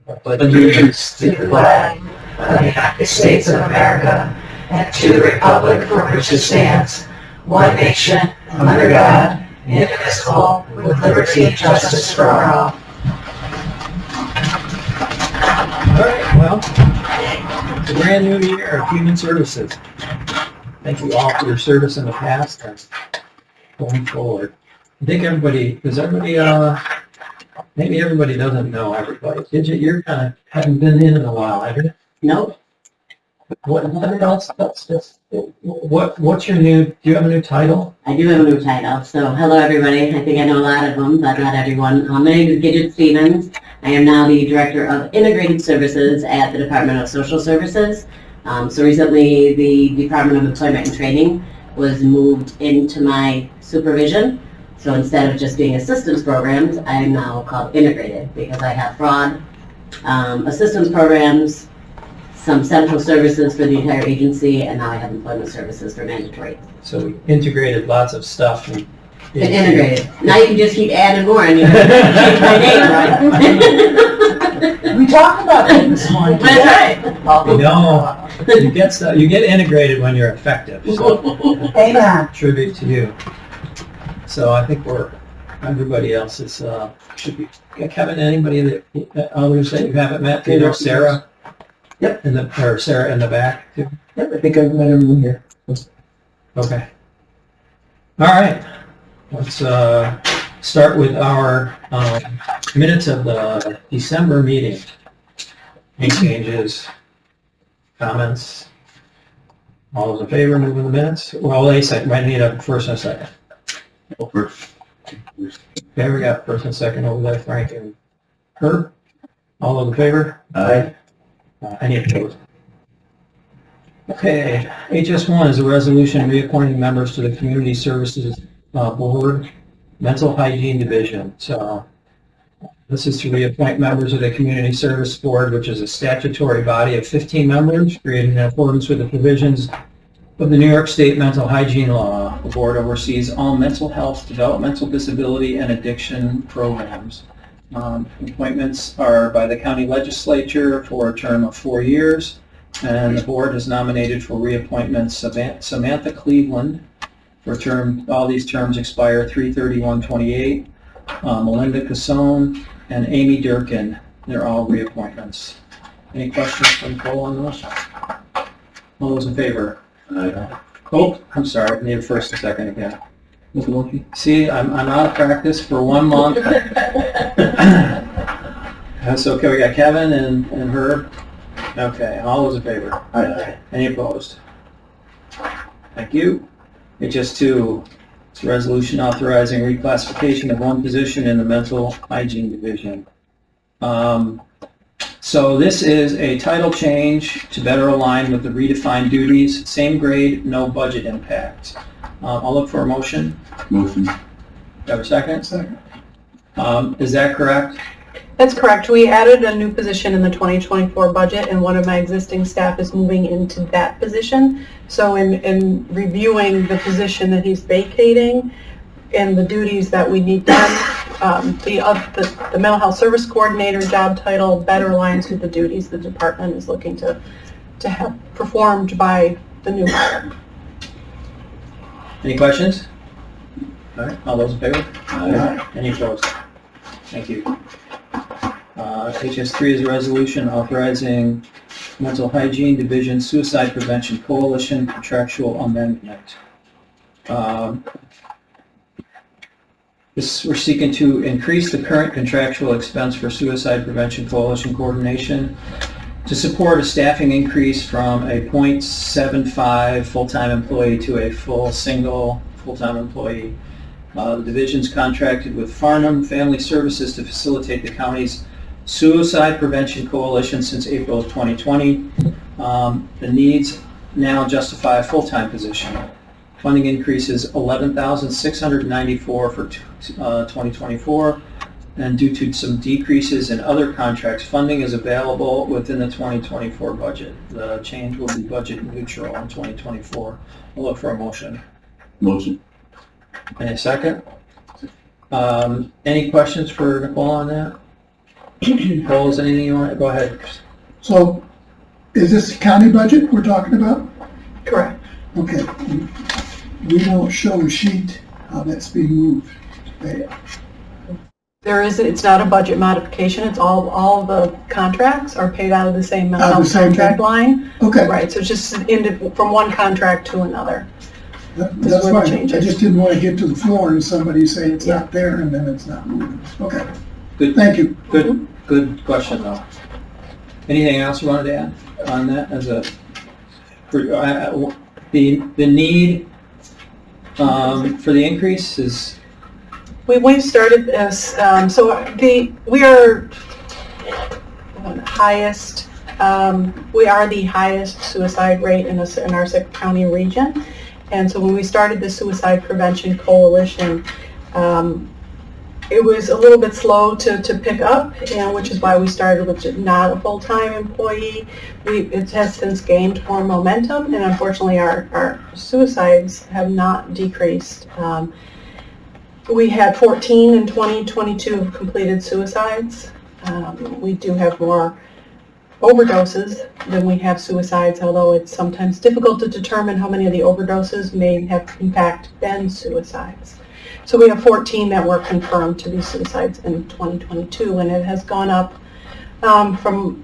allegiance to the flag of the United States of America and to the republic for which it stands, one nation, under God, indivisible, with liberty and justice for all. All right, well, it's a brand new year of human services. Thank you all for your service in the past and going forward. I think maybe everybody doesn't know everybody. Did you? You're kind of haven't been in a while, have you? Nope. What's your new, do you have a new title? I do have a new title. So, hello everybody. I think I know a lot of them, but not everyone. My name is Gidget Stevens. I am now the Director of Integrated Services at the Department of Social Services. So recently, the Department of Employment and Training was moved into my supervision. So instead of just being assistance programs, I am now called integrated because I have fraud, assistance programs, some central services for the entire agency, and now I have employment services for mandatory. So we integrated lots of stuff. And integrated. Now you can just keep adding more and you can change my name, right? We talked about that this morning. That's right. No, you get integrated when you're effective. So Amen. tribute to you. So I think everybody else is, should be, Kevin, anybody others that you haven't met, you know, Sarah? Yep. Sarah in the back too? Yep, I think I've met everyone here. Okay. All right. Let's start with our minutes of the December meeting. Any changes, comments? All those in favor of moving the minutes? Well, they said, might need a first and a second. First. Okay, we got first and second over there, Frank and Herb. All those in favor? Aye. Any opposed? Okay, HS1 is a resolution reappointing members to the Community Services Board, Mental Hygiene Division. So this is to reappoint members of the Community Service Board, which is a statutory body of 15 members created in accordance with the provisions of the New York State Mental Hygiene Law. The board oversees all mental health, developmental disability, and addiction programs. Appointments are by the county legislature for a term of 4 years, and the board has nominated for reappointment Samantha Cleveland for a term. All these terms expire 3/31/28. Melinda Cassone and Amy Durkin. They're all reappointments. Any questions from Cole on those? All those in favor? Oh, I'm sorry. I need a first and second again. See, I'm out of practice for 1 month. That's okay. We got Kevin and Herb. Okay, all those in favor? Aye. Any opposed? Thank you. HS2, it's a resolution authorizing reclassification of one position in the Mental Hygiene Division. So this is a title change to better align with the redefined duties, same grade, no budget impact. I'll look for a motion. Motion. Do you have a second? Second. Is that correct? That's correct. We added a new position in the 2024 budget, and one of my existing staff is moving into that position. So in reviewing the position that he's vacating and the duties that we need done, the mental health service coordinator job title better aligns with the duties the department is looking to have performed by the new hire. Any questions? All right, all those in favor? Aye. Any opposed? Thank you. HS3 is a resolution authorizing Mental Hygiene Division Suicide Prevention Coalition contractual amendment. We're seeking to increase the current contractual expense for Suicide Prevention Coalition coordination to support a staffing increase from a 0.75 full-time employee to a single full-time employee. The division's contracted with Farnham Family Services to facilitate the county's Suicide Prevention Coalition since April of 2020. The needs now justify a full-time position. Funding increases $11,694 for 2024, and due to some decreases in other contracts, funding is available within the 2024 budget. The change will be budget neutral in 2024. I'll look for a motion. Motion. Any second? Any questions for Nicole on that? Polls, anything you want? Go ahead. So, is this county budget we're talking about? Correct. Okay. We don't show a sheet how that's being moved. Okay. It's not a budget modification, it's all the contracts are paid out of the same Out of the same contract thing? line. Okay, Right, so it's just from one contract to another. that's where the fine. change I is. just didn't want to get to the floor and somebody say it's Yeah. not there and then it's not moving. Okay, Good. thank you. Good question though. Anything else you wanted to add on that as a, the need for the increase is, We started this, we are highest, we are the highest suicide rate in our 6 county region. And so when we started the Suicide Prevention Coalition, it was a little bit slow to pick up, which is why we started with not a full-time employee. It has since gained more momentum, and unfortunately our suicides have not decreased. We had 14 in 2022 completed suicides. We do have more overdoses than we have suicides, although it's sometimes difficult to determine how many of the overdoses may have in fact been suicides. So we have 14 that were confirmed to be suicides in 2022, and it has gone up from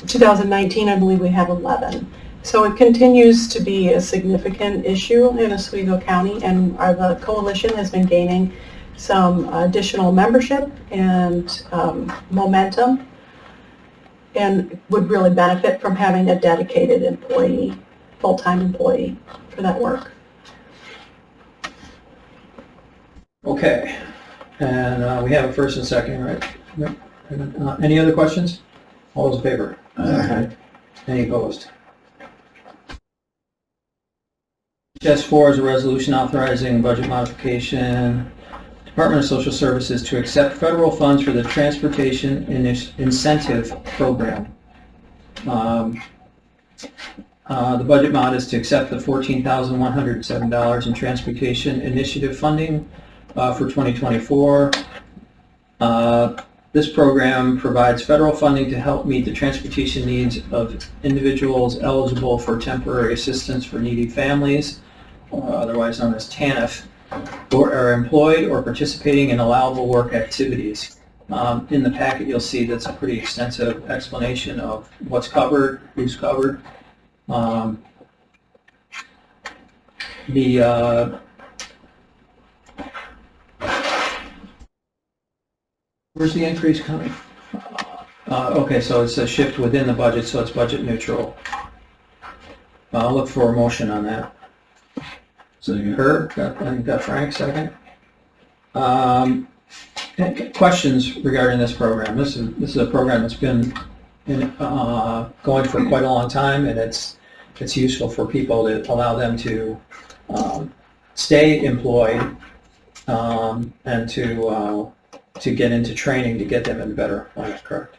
2019, I believe we have 11. So it continues to be a significant issue in Oswego County, and the coalition has been gaining some additional membership and momentum, and would really benefit from having a dedicated employee, full-time employee for that work. okay. And we have a first and second, right? Yep. Any other questions? All those in favor? Any opposed? S4 is a resolution authorizing budget modification, Department of Social Services to accept federal funds for the Transportation Incentive Program. The budget mod is to accept the $14,107 in Transportation Initiative funding for 2024. This program provides federal funding to help meet the transportation needs of individuals eligible for temporary assistance for needy families, otherwise known as TANF, or are employed or participating in allowable work activities. In the packet, you'll see that's a pretty extensive explanation of what's covered, who's covered. Where's the increase coming? Okay, so it's a shift within the budget, so it's budget neutral. I'll look for a motion on that. Second. Herb, got Frank, second. Questions regarding this program? This is a program that's been going for quite a long time, and it's useful for people to allow them to stay employed and to get into training to get them in better employment. Correct.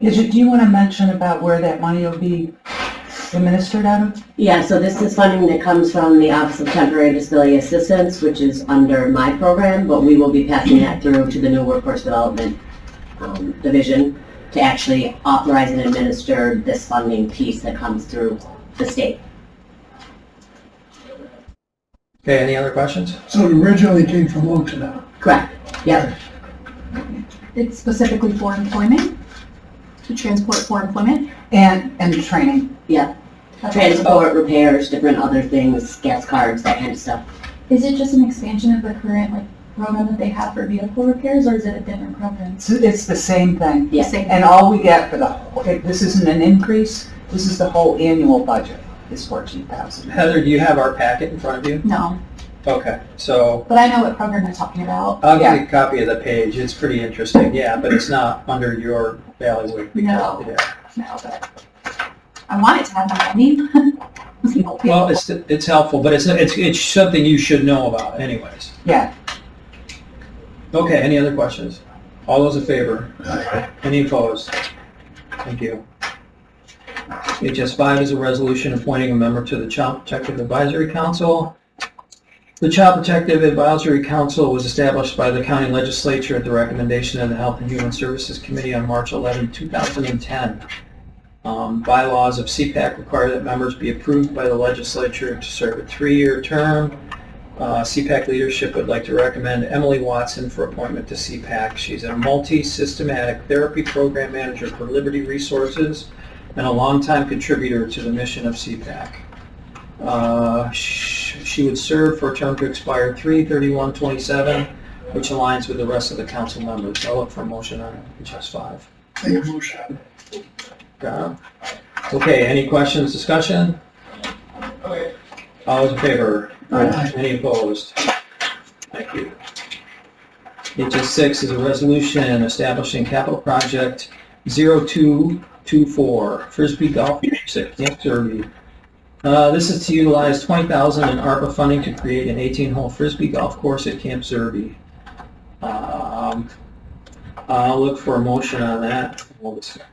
Do you want to mention about where that money will be administered out of? Yeah, so this is funding that comes from the Office of Temporary Disability Assistance, which is under my program, but we will be passing that through to the new Workforce Development Division to actually authorize and administer this funding piece that comes through the state. Okay, any other questions? So it originally came from OTNA. Correct. Yep. It's specifically for employment, to transport for employment. And training. Yep. Transport, repairs, different other things, gas cards, that kind of stuff. Is it just an expansion of the current program that they have for vehicle repairs, or is it a different program? It's the same thing. Yeah. Same. And all we get for the whole, this isn't an increase, this is the whole annual budget, is $14,000. Heather, do you have our packet in front of you? No, Okay, so but I know what program you're talking about. I'll give you a copy of the page. It's pretty interesting, yeah, but it's not under your bailiwick. No. Yeah. No, but I want it to have money. Well, it's helpful, but it's something you should know about anyways. Yeah. Okay, any other questions? All those in favor? Any opposed? Thank you. HS5 is a resolution appointing a member to the Child Protective Advisory Council. The Child Protective Advisory Council was established by the county legislature at the recommendation of the Health and Human Services Committee on March 11, 2010. Bylaws of CPAC require that members be approved by the legislature to serve a 3-year term. CPAC leadership would like to recommend Emily Watson for appointment to CPAC. She's a multi-systematic therapy program manager for Liberty Resources and a longtime contributor to the mission of CPAC. She would serve for a term to expire 3/31/27, which aligns with the rest of the council members. I'll look for a motion on HS 5. Make a motion. Got it. Okay, any questions, discussion? All those in favor? Aye. Any opposed? Thank you. HS 6 is a resolution establishing capital project 0224, Frisbee Golf Course at Camp Derby. This is to utilize $20,000 in ARPA funding to create an 18-hole Frisbee golf course at Camp Derby. I'll look for a motion on that. We'll discuss.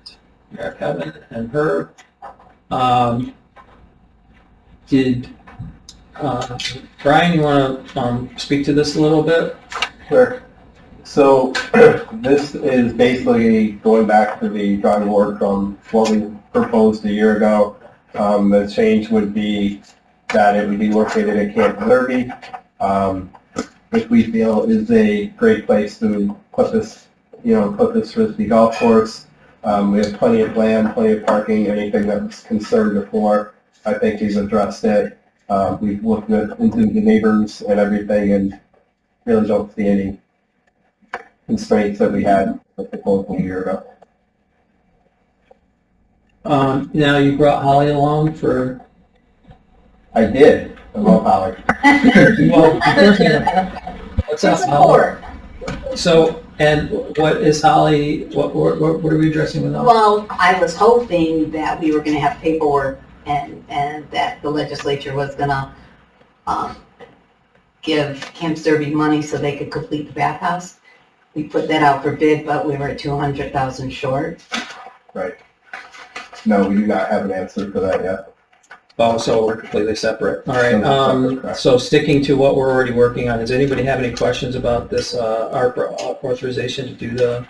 Kevin and Herb. Brian, you want to speak to this a little bit? Sure. So this is basically going back to the drawing board from what we proposed a year ago. The change would be that it would be located at Camp Derby, which we feel is a great place to put this Frisbee golf course. We have plenty of land, plenty of parking, anything that was concerned before. I think we've addressed it. We've looked into the neighbors and everything and really don't see any constraints that we had with the proposal a year ago. Now you brought Holly along for... I did. I love Holly. Well, what's up, Holly? So, and what is Holly, what are we addressing with Holly? Well, I was hoping that we were gonna have paperwork and that the legislature was gonna, give Camp Derby money so they could complete the bathhouse. We put that out for bid, but we were at 200,000 short. Right. No, we do not have an answer for that yet. Oh, so we're completely separate. All right, so sticking to what we're already working on, does anybody have any questions about this ARPA authorization to do the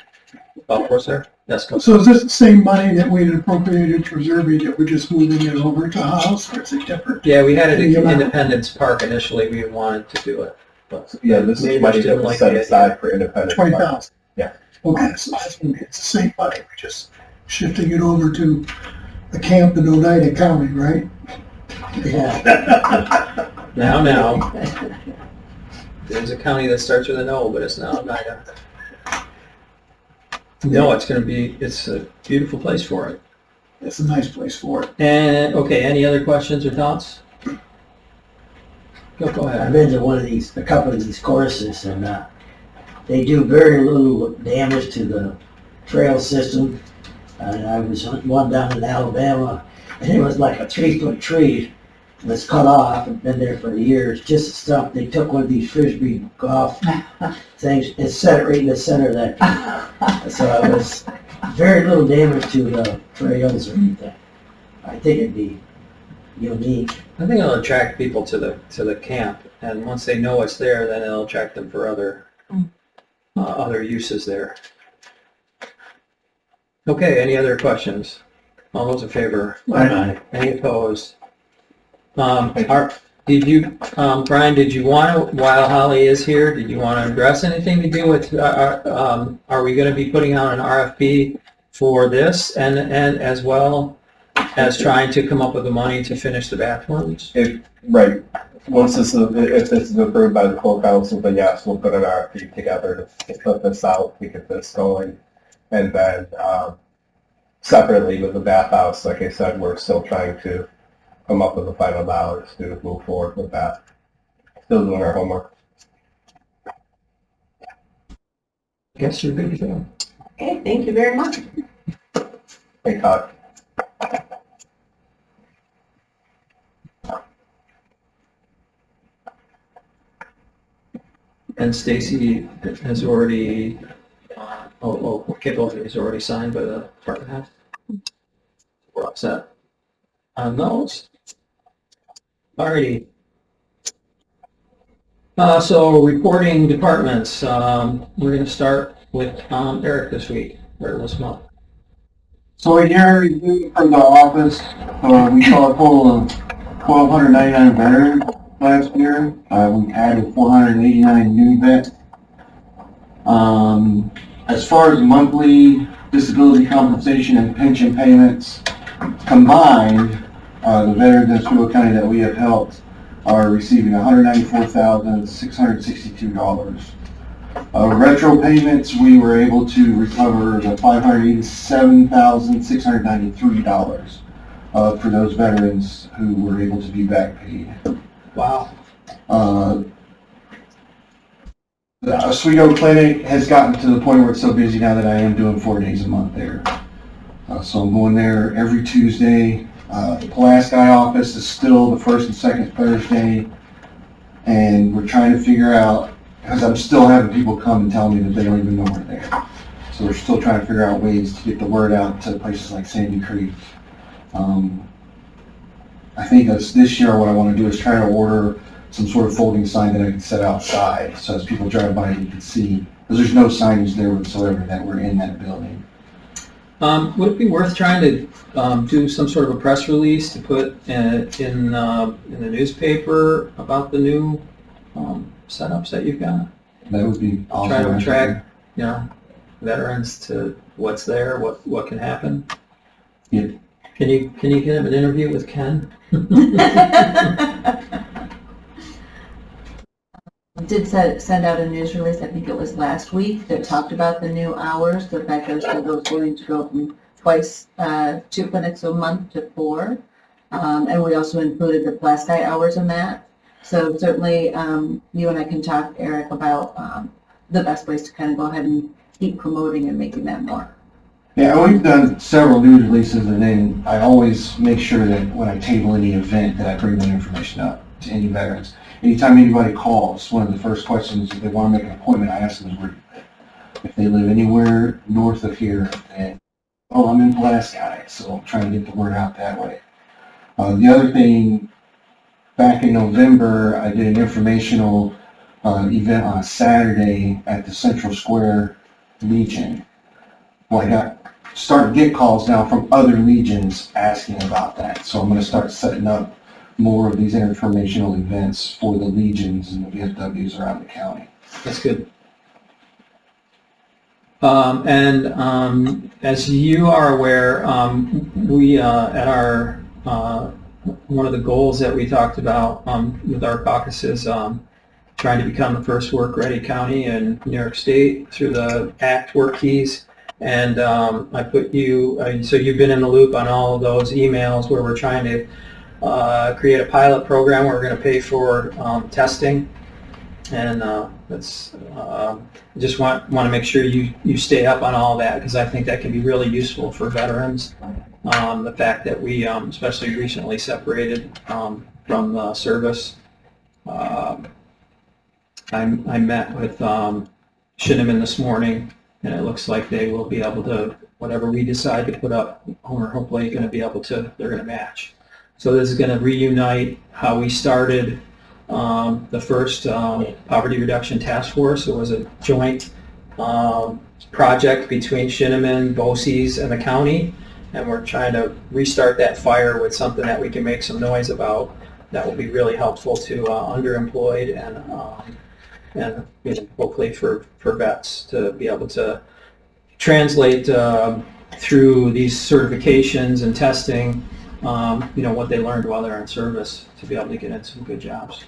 golf course there? Yes, go. So is this the same money that we had appropriated for Derby that we're just moving it over to house, or is it different? Yeah, we had it at Independence Park initially, we wanted to do it. But Yeah, this is money that was set aside for independent. 20,000? Yeah. Okay, so it's the same money, we're just shifting it over to the camp in Oneida County, right? Yeah. Now. There's a county that starts with an O, but it's not Oneida. No, it's a beautiful place for it. It's a nice place for it. And, okay, any other questions or thoughts? Go I've ahead. been to a couple of these courses, and they do very little damage to the trail system. And I was on one down in Alabama, and it was like a 3-foot tree. It was cut off and been there for years. Just a stump. They took one of these Frisbee golf things and set it right in the center of that. So it was very little damage to the trails or anything. I think it'd be unique. I think it'll attract people to the camp, and once they know it's there, then it'll attract them for other uses there. Okay, any other questions? All those in favor? Aye. Any opposed? Brian, did you want to, while Holly is here, did you want to address anything to do with, are we going to be putting out an RFP for this and as well as trying to come up with the money to finish the bathrooms? Right. If this is approved by the full council, then yes, we'll put an RFP together to put this out, to get this going. And then separately with the bathhouse, like I said, we're still trying to come up with the final dollars to move forward with that. Still doing our homework. Guess you're good to go. Okay, thank you very much. Hey, Todd. And Stacy has already, Kibble has already signed by the department head. We're upset on those. Alrighty. So reporting departments, we're going to start with Eric this week, or this month. So in your review from the office, we saw a total of 1,299 veterans last year. We added 489 new vets. As far as monthly disability compensation and pension payments combined, the veterans in Oswego County that we have helped are receiving $194,662. Retro payments, we were able to recover the $587,693 for those veterans who were able to be back paid. Wow. The Oswego Clinic has gotten to the point where it's so busy now that I am doing 4 days a month there. So I'm going there every Tuesday. The Pulaski office is still the first and second Thursday, and we're trying to figure out, because I'm still having people come and tell me that they don't even know we're there. So we're still trying to figure out ways to get the word out to places like Sandy Creek. I think this year what I want to do is try to order some sort of folding sign that I can set outside, so as people drive by you can see, because there's no signage there whatsoever that we're in that building. Would it be worth trying to do some sort of a press release to put in the newspaper about the new setups that you've got? That would be awesome. Try to attract, veterans to what's there, what can happen. Yeah. Can you get an interview with Ken? Did send out a news release, I think it was last week, that talked about the new hours, the fact that Oswego is going to go from twice, 2 clinics a month to 4. And we also included the Pulaski hours in that. So certainly, you and I can talk, Eric, about the best ways to kind of go ahead and keep promoting and making that more. Yeah, we've done several news releases, and then I always make sure that when I table any event that I bring that information up to any veterans. Anytime anybody calls, one of the first questions, if they want to make an appointment, I ask them where they live. If they live anywhere north of here, then, I'm in Pulaski, so I'm trying to get the word out that way. The other thing, back in November, I did an informational event on a Saturday at the Central Square Legion. Well, I started to get calls now from other legions asking about that, so I'm going to start setting up more of these informational events for the legions and the VFWs around the county. That's good. As you are aware, we at our one of the goals that we talked about with our caucuses, trying to become the first work-ready county in New York State through the ACT work keys. And I put you, so you've been in the loop on all of those emails where we're trying to create a pilot program where we're going to pay for testing, and that's just want to make sure you stay up on all that, because I think that can be really useful for veterans. The fact that we especially recently separated from the service. I met with Shinneman this morning, and it looks like they will be able to, whatever we decide to put up, we're hopefully going to be able to, they're going to match. So this is going to reunite how we started the first poverty reduction task force. It was a joint project between Shinneman, BOCES, and the county, and we're trying to restart that fire with something that we can make some noise about that will be really helpful to underemployed and hopefully for vets to be able to translate through these certifications and testing what they learned while they're in service to be able to get into some good jobs.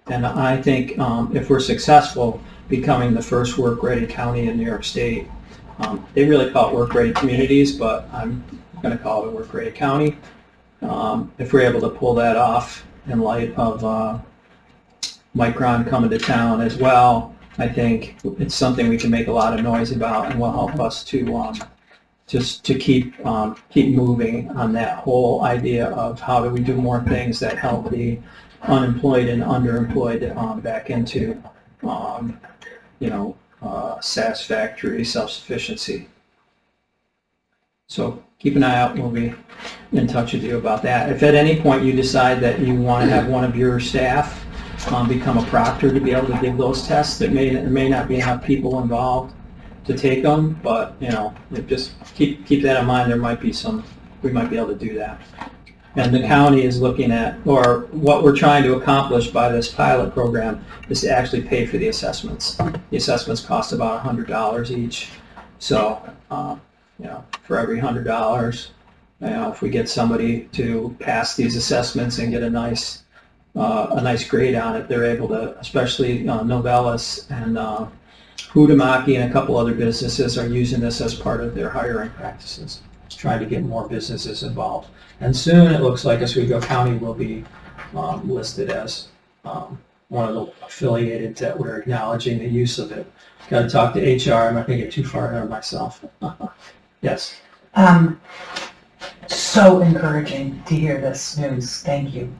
And I think if we're successful becoming the first work-ready county in New York State, they really call it work-ready communities, but I'm going to call it a work-ready county. If we're able to pull that off in light of Micron coming to town as well, I think it's something we can make a lot of noise about and will help us to just to keep moving on that whole idea of how do we do more things that help the unemployed and underemployed back into satisfactory self-sufficiency. So keep an eye out. We'll be in touch with you about that. If at any point you decide that you want to have one of your staff become a proctor to be able to give those tests. There may not be enough people involved to take them, but, you know, just keep that in mind. There might be we might be able to do that. And the county is looking at, or what we're trying to accomplish by this pilot program is to actually pay for the assessments. The assessments cost about $100 each. So, you know, for every $100, you know, if we get somebody to pass these assessments and get a nice grade on it, they're able to, especially Novellis and Hudamaki and a couple other businesses are using this as part of their hiring practices. It's trying to get more businesses involved. And soon it looks like Oswego County will be listed as one of the affiliated that we're acknowledging the use of it. Got to talk to HR. I'm not going to get too far ahead of myself. Yes. So encouraging to hear this news. Thank you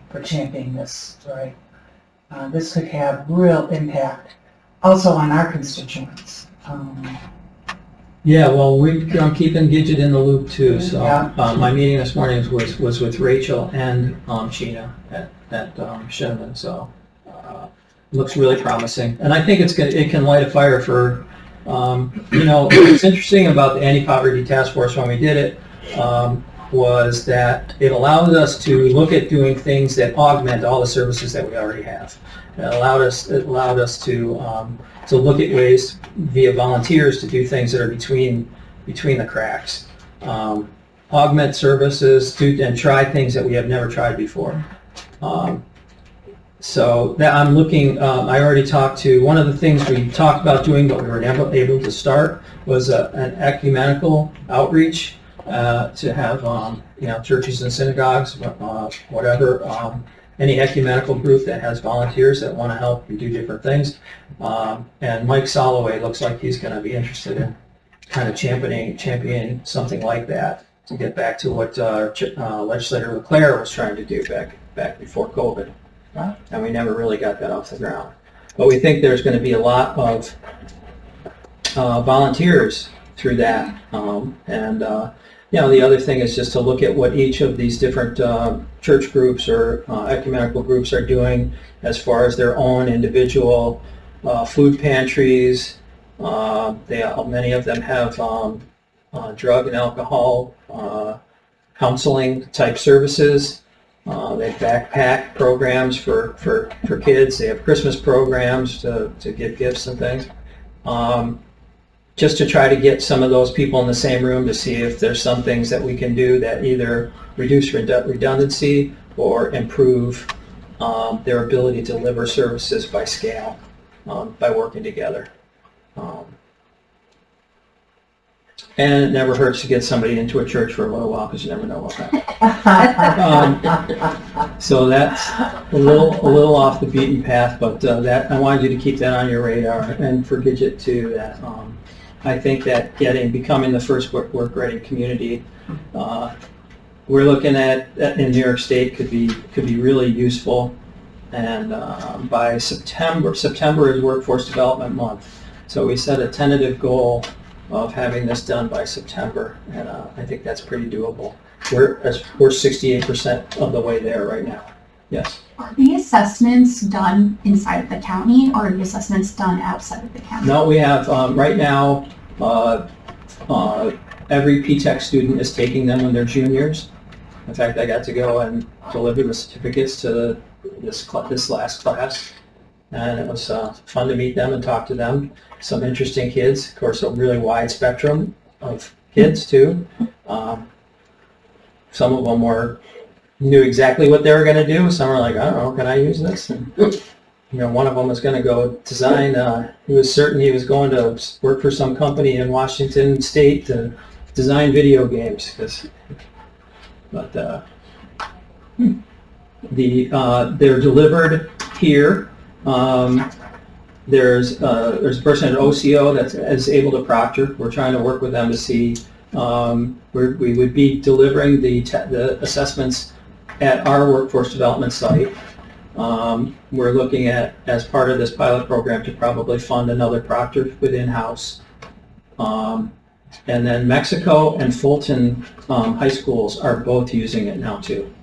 for championing this, right? This could have real impact also on our constituents. Yeah, well, I'm keeping Gidget in the loop too. So Yeah. my meeting this morning was with Rachel and Sheena at Shenman. So looks really promising, and I think it can light a fire for. You know, what's interesting about the anti-poverty task force when we did it was that it allowed us to look at doing things that augment all the services that we already have. It allowed us to look at ways via volunteers to do things that are between the cracks, augment services, and try things that we have never tried before. So that I'm looking. I already talked to one of the things we talked about doing, but we were never able to start was an ecumenical outreach to have you know, churches and synagogues, whatever. Any ecumenical group that has volunteers that want to help you do different things. And Mike Soloway looks like he's going to be interested in kind of championing something like that to get back to what Legislator LeClaire was trying to do back before COVID. And we never really got that off the ground. But we think there's going to be a lot of volunteers through that. You know, the other thing is just to look at what each of these different church groups or ecumenical groups are doing as far as their own individual food pantries. Many of them have drug and alcohol counseling type services. They have backpack programs for kids. They have Christmas programs to give gifts and things. Just to try to get some of those people in the same room to see if there's some things that we can do that either reduce redundancy or improve their ability to deliver services by scale, by working together. And it never hurts to get somebody into a church for a little while because you never know what happens. So that's a little off the beaten path, but that I wanted you to keep that on your radar, and for Gidget too. That I think that becoming the first work-ready community, we're looking at in New York State could be really useful. And by September is Workforce Development Month, so we set a tentative goal of having this done by September, and I think that's pretty doable. We're 68% of the way there right now. Yes. Are the assessments done inside of the county, or are the assessments done outside of the county? No, we have right now. Every P-Tech student is taking them when they're juniors. In fact, I got to go and deliver the certificates to this last class, and it was fun to meet them and talk to them. Some interesting kids, of course, a really wide spectrum of kids too. Some of them knew exactly what they were going to do. Some were like, I don't know, can I use this? And, you know, one of them was going to go design. He was certain he was going to work for some company in Washington State to design video games. They're delivered here. There's a person at OCO that is able to proctor. We're trying to work with them to see we would be delivering the assessments at our workforce development site. We're looking at, as part of this pilot program, to probably fund another proctor within house. And then Mexico and Fulton high schools are both using it now too.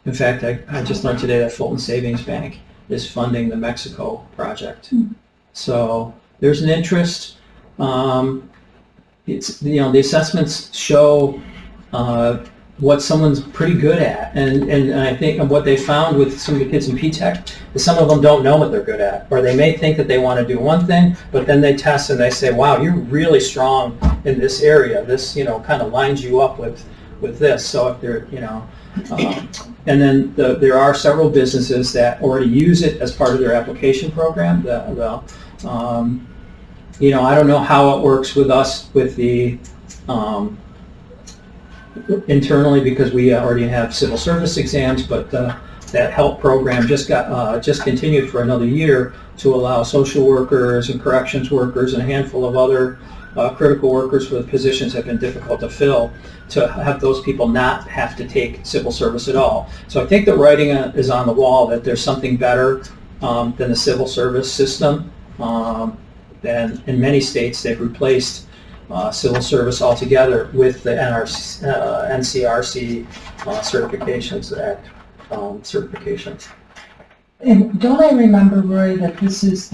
In fact, I just learned today that Fulton Savings Bank is funding the Mexico project. So there's an interest. It's, you know, the assessments show what someone's pretty good at, and I think what they found with some of the kids in P-Tech is some of them don't know what they're good at, or they may think that they want to do one thing, but then they test and they say, wow, you're really strong in this area. This, you know, kind of lines you up with this. So if they're, you know, and then there are several businesses that already use it as part of their application program. You know, I don't know how it works with us with the internally, because we already have civil service exams, but that HELP program just continued for another year to allow social workers and corrections workers and a handful of other critical workers with positions that have been difficult to fill, to have those people not have to take civil service at all. So I think the writing is on the wall that there's something better than the civil service system. And in many states they've replaced civil service altogether with the NCRC certifications act certifications. And don't I remember, Roy, that this is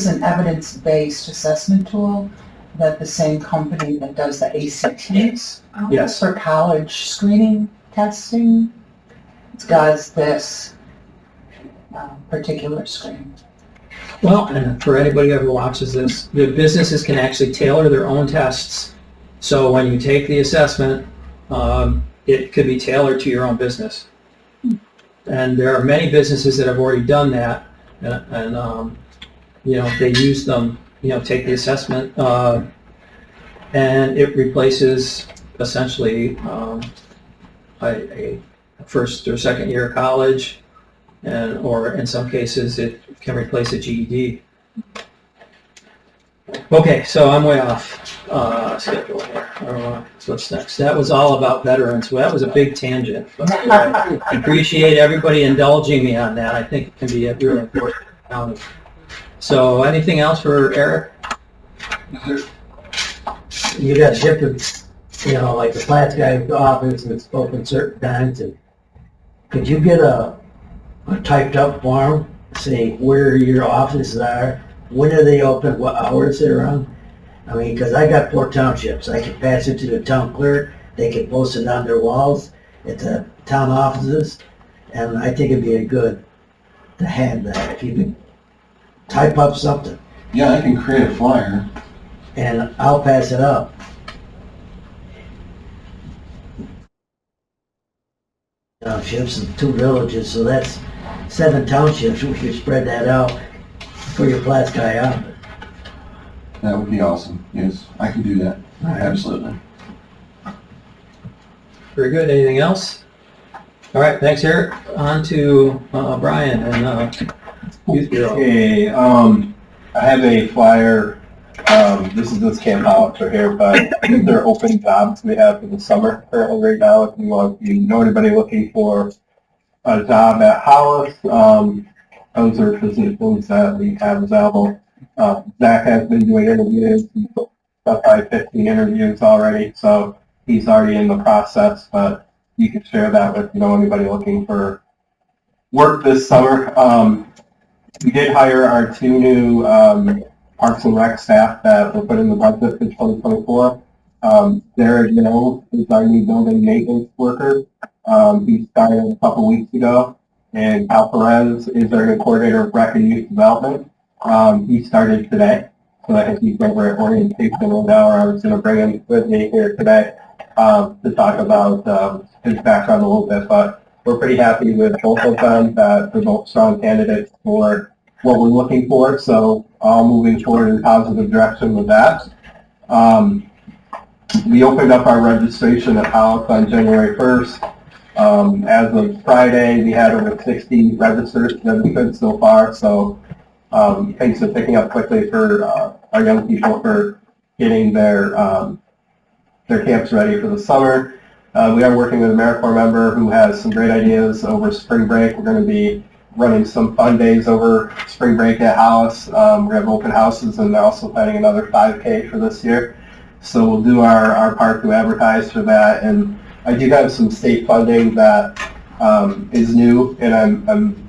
an evidence-based assessment tool that the same company that does the ACTs Yes. for college screening testing does this particular screen? Well, and for anybody who ever watches this, the businesses can actually tailor their own tests. So when you take the assessment, it could be tailored to your own business. And there are many businesses that have already done that, and you know, they use them, you know, take the assessment, and it replaces essentially a first or second year of college, and or in some cases it can replace a GED. Okay, so I'm way off schedule here. So what's next? That was all about veterans. Well, that was a big tangent, but I appreciate everybody indulging me on that. I think it can be a really important. So anything else for Eric? You got different, you know, like the Platts guy office that's open certain times, and could you get a typed up form, say where your offices are, when are they open, what hours they're on? I mean, because I got 4 townships. I can pass it to the town clerk, they can post it on their walls at the town offices, and I think it'd be a good to have that, if you could type up something, Yeah, I can create a flyer. and I'll pass it up. Townships and 2 villages, so that's 7 townships. We could spread that out for your Platts guy office. That would be awesome. Yes, I can do that. All right. Absolutely. Very good. Anything else? All right, thanks, Eric. On to Brian and Youth Bureau. Okay, I have a flyer. This is this camp out for here, but they're open jobs we have for the summer currently right now. If you know anybody looking for a job at Hollis, those are positions that we have available. Zach has been doing interviews. He's got probably 15 interviews already, so he's already in the process, but you can share that with, you know, anybody looking for work this summer. We did hire our 2 new Parks and Rec staff that were put in the budget for 2024. Derek Mills is our new building maintenance worker. He started a couple weeks ago. And Cal Perez is our new coordinator of rec and youth development. He started today. So I think he's over at orientation right now. I was going to bring him with me here today to talk about his background a little bit. But we're pretty happy with both of them, that they're both strong candidates for what we're looking for. So all moving forward in a positive direction with that. We opened up our registration at Hollis on January 1st. As of Friday, we had over 60 registered so far, so things are picking up quickly for our young people for getting their camps ready for the summer. We are working with an AmeriCorps member who has some great ideas over spring break. We're going to be running some fun days over spring break at Hollis. We're going to have open houses, and they're also planning another 5K for this year. So we'll do our part to advertise for that. And I do have some state funding that is new, and I'm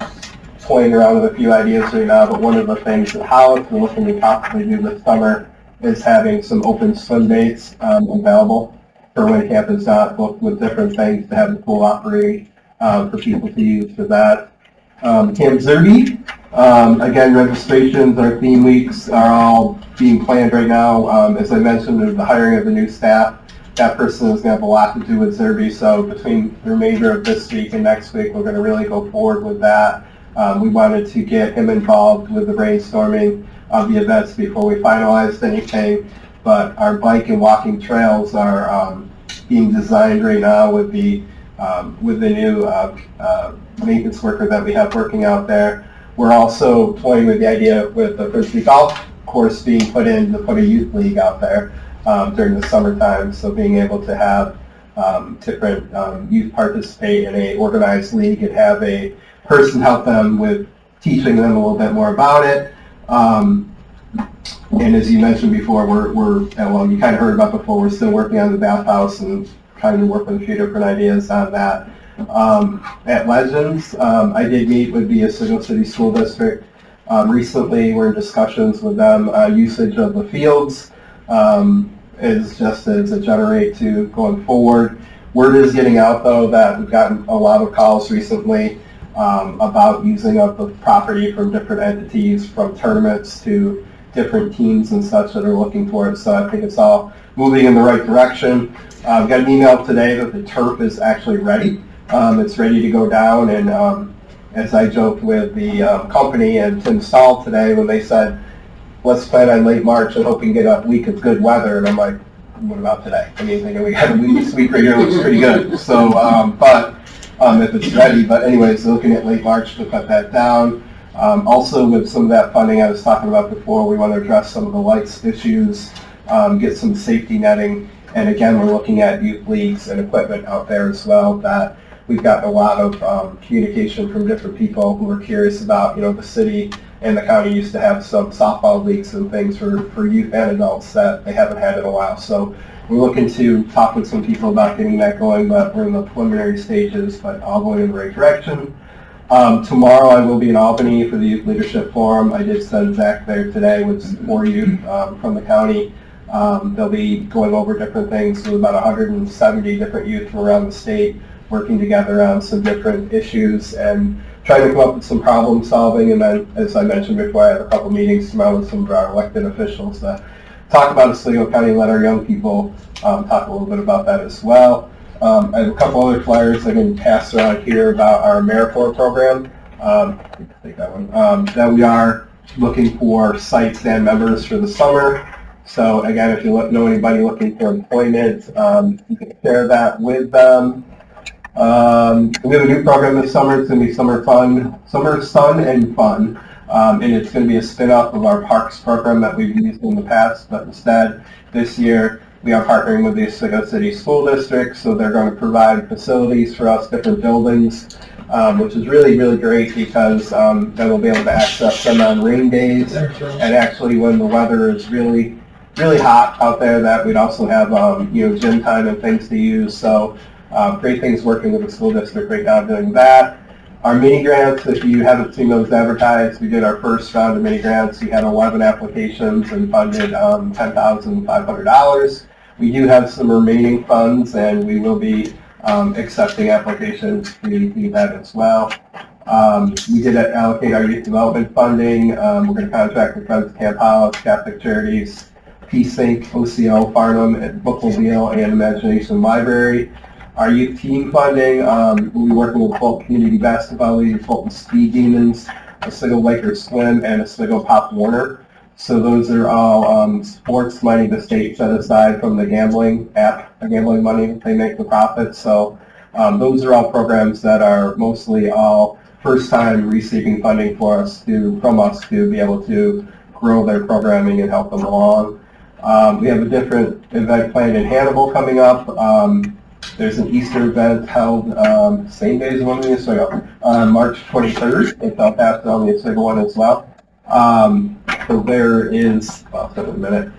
toying around with a few ideas right now, but one of the things that Hollis we're looking to possibly do this summer is having some open swim dates available for when camp is not booked, with different things to have the pool operating for people to use for that. Camp Zerby, again, registrations, our theme weeks are all being planned right now. As I mentioned, there's the hiring of the new staff. That person is going to have a lot to do with Zerby, so between the remainder of this week and next week, we're going to really go forward with that. We wanted to get him involved with the brainstorming of the events before we finalized anything, but our bike and walking trails are being designed right now with the new maintenance worker that we have working out there. We're also toying with the idea with the Frisbee golf course being put in to put a youth league out there during the summertime, so being able to have different youth participate in a organized league and have a person help them with teaching them a little bit more about it. And as you mentioned before, well, you kind of heard about before, we're still working on the bathhouse and trying to work with a few different ideas on that. At Legends, I did meet with the Oswego City School District recently. We're in discussions with them. Usage of the fields is just as a generate to going forward. Word is getting out, though, that we've gotten a lot of calls recently about using up the property from different entities, from tournaments to different teams and such that are looking for it. So I think it's all moving in the right direction. Got an email today that the turf is actually ready. It's ready to go down, and as I joked with the company and Tim Stahl today when they said, let's plan on late March and hope we can get a week of good weather, and I'm like, what about today? I mean, we had a week this week right here, looks pretty good. So, if it's ready, but anyways, looking at late March to cut that down. Also with some of that funding I was talking about before, we want to address some of the lights issues, get some safety netting, and again, we're looking at youth leagues and equipment out there as well. That we've gotten a lot of communication from different people who are curious about, the city and the county used to have some softball leagues and things for youth and adults that they haven't had in a while. So we're looking to talk with some people about getting that going, but we're in the preliminary stages, but all going in the right direction. Tomorrow I will be in Albany for the Youth Leadership Forum. I did send Zach there today with 4 youth from the county. They'll be going over different things with about 170 different youth from around the state, working together on some different issues and trying to come up with some problem solving. And then, as I mentioned before, I have a couple meetings tomorrow with some of our elected officials to talk about Oswego County, let our young people talk a little bit about that as well. I have a couple other flyers I can pass around here about our AmeriCorps program. Take that one. That we are looking for sites and members for the summer. So again, if you know anybody looking for employment, you can share that with them. We have a new program this summer. It's going to be Summer Sun and Fun. And it's going to be a spin-off of our Parks program that we've used in the past, but instead this year we are partnering with the Oswego City School District, so they're going to provide facilities for us, different buildings, which is really, really great because then we'll be able to access them on rain days, and actually when the weather is really, really hot out there, that we'd also have gym time and things to use. So great things working with the school district right now doing that. Our mini grants, if you haven't seen those advertised, we did our first round of mini grants. We had 11 applications and funded $10,500. We do have some remaining funds, and we will be accepting applications to do that as well. We did allocate our youth development funding. We're going to contract with Friends of Camp Hollis, Catholic Charities, Peace Inc., OCO, Farnham, and Bookmobile, and Imagination Library. Our youth team funding, we'll be working with Fulton Community Basketball League, Fulton Speed Demons, Oswego Lakers Swim, and Oswego Pop Warner. So those are all sports money the state set aside from the gambling app, the gambling money that they make the profit. So those are all programs that are mostly all first time receiving funding from us to be able to grow their programming and help them along. We have a different event planned in Hannibal coming up. There's an Easter event held same day as the one in Oswego on March 23rd. It's I'll pass it on the Oswego one as well. So there is, well, in a minute,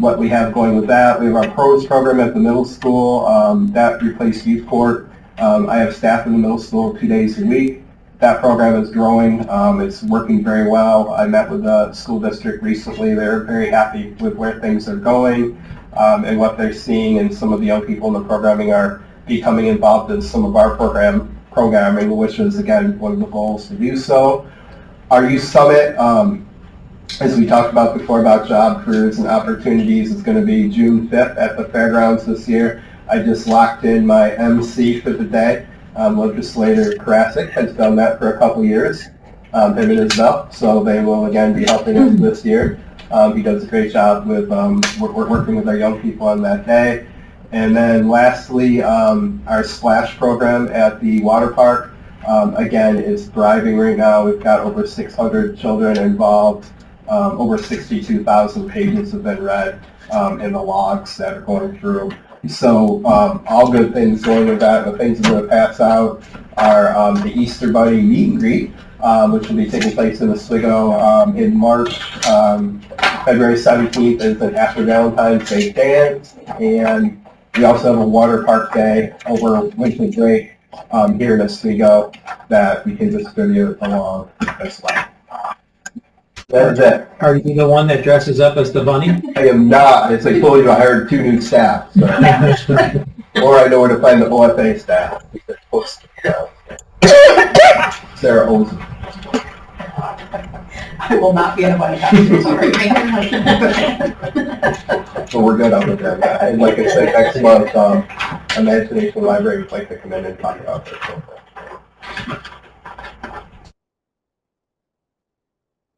what we have going with that. We have our pros program at the middle school. That replaced youth court. I have staff in the middle school 2 days a week. that program is growing. It's working very well. I met with the school district recently. They're very happy with where things are going and what they're seeing, and some of the young people in the programming are becoming involved in some of our programming, which is, again, one of the goals to do so. Our youth summit, as we talked about before about job, careers, and opportunities, is going to be June 5th at the fairgrounds this year. I just locked in my MC for the day. Legislator Karasik has done that for a couple years, him and Isabel, so they will again be helping us this year. He does a great job with working with our young people on that day. And then lastly, our splash program at the water park, again, is thriving right now. We've got over 600 children involved. Over 62,000 pages have been read in the logs that are going through. So all good things going with that. The things I'm going to pass out are the Easter Bunny meet and greet, which will be taking place in Oswego in March. February 17th is an After Valentine's Day dance, and we also have a water park day over winter break here in Oswego that we can distribute along as well. That's it. Are you the one that dresses up as the bunny? I am not. As I told you, I hired 2 new staff. So. Or I know where to find the OFA staff. Sarah owns it. I will not be in a bunny costume, sorry. So we're good on that. And like I said, next month, Imagination Library would like to come in and talk about this.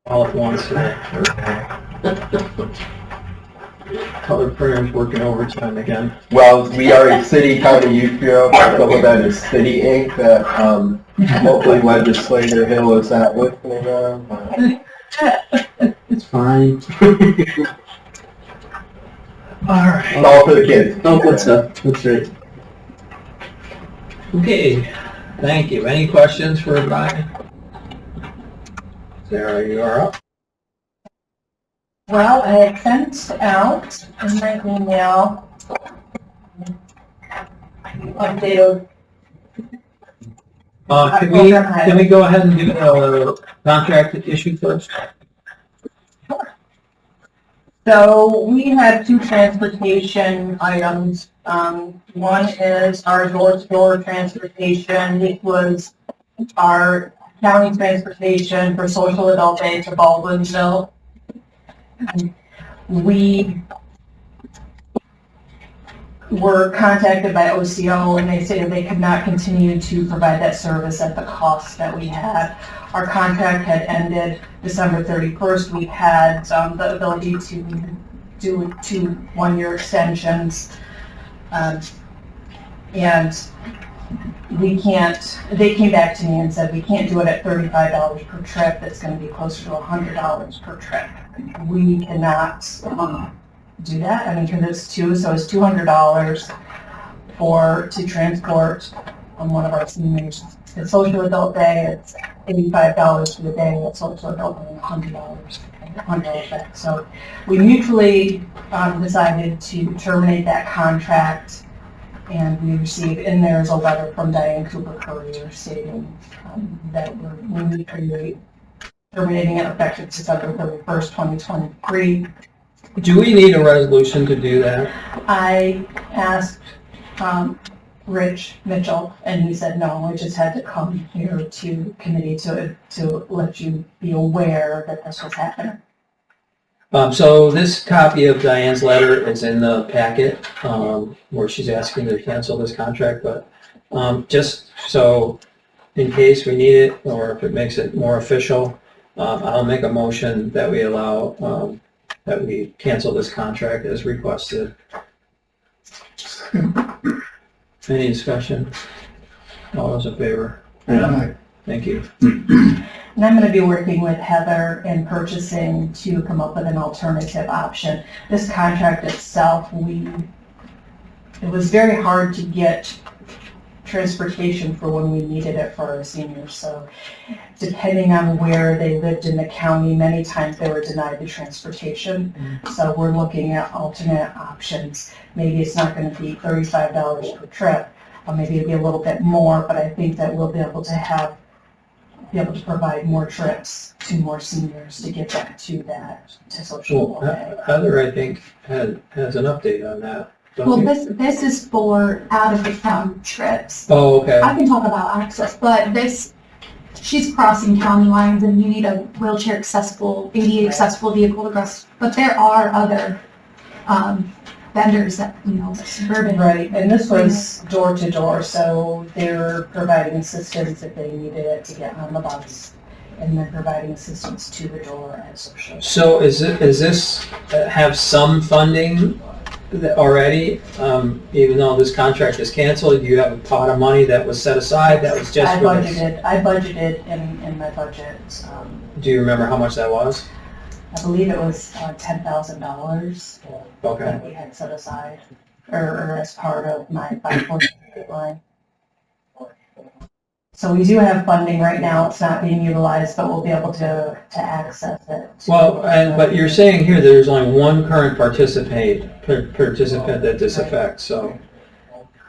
All at once. Color program's working overtime again. Well, we are a city county youth bureau. Some of that is City Inc. that hopefully Legislator Hill is not listening on. It's fine. All right. It's all for the kids. Oh, good stuff. That's right. Okay, thank you. Any questions for Brian? Sarah, you are up. Well, I had sent out in my email updated. Can we go ahead and do the contract issue first? So we had 2 transportation items. One is our door-to-door transportation. It was our county transportation for Social Adult Day to Baldwinsville. We were contacted by OCO and they stated they could not continue to provide that service at the cost that we had. Our contract had ended December 31st. We had the ability to do 2 one-year extensions. And we can't, they came back to me and said, we can't do it at $35 per trip. It's going to be closer to $100 per trip. We cannot do that. I mean, because it's 2, so it's $200 to transport on one of our seniors. It's Social Adult Day, it's $85 for the day. It's Social Adult Day, $100 back. So we mutually decided to terminate that contract. And we received, and there's a letter from Diane Cooper Courier stating that we're terminating it effective December 31st, 2023. Do we need a resolution to do that? I asked Rich Mitchell, and he said no, I just had to come here to committee to let you be aware that this was happening. So this copy of Diane's letter is in the packet where she's asking to cancel this contract, but just so in case we need it or if it makes it more official, I'll make a motion that we allow, that we cancel this contract as requested. Any discussion? All those in favor? Aye. Thank you. And I'm going to be working with Heather in purchasing to come up with an alternative option. This contract itself, it was very hard to get transportation for when we needed it for our seniors. So depending on where they lived in the county, many times they were denied the transportation. So we're looking at alternate options. Maybe it's not going to be $35 per trip, or maybe it'll be a little bit more, but I think that we'll be able to have be able to provide more trips to more seniors to get back to social Well, welfare. Heather, I think, has an update on that. Don't Well, you? this is for out of the county trips. Oh, okay. I can talk about access, but she's crossing county lines and you need a wheelchair accessible, ADA accessible vehicle to cross. But there are other, vendors that, suburban. Right, and this was door to door, so they're providing assistance if they needed it to get on the bus, and then providing assistance to the door at social. So is this have some funding already, even though this contract is canceled? Do you have a pot of money that was set aside that was just for this? I budgeted in my budget, Do you remember how much that was? I believe it was $10,000 Okay. that we had set aside, or as part of my 5.8 line. So we do have funding right now, it's not being utilized, but we'll be able to access it. Well, but you're saying here there's only one current participant that this affects, so.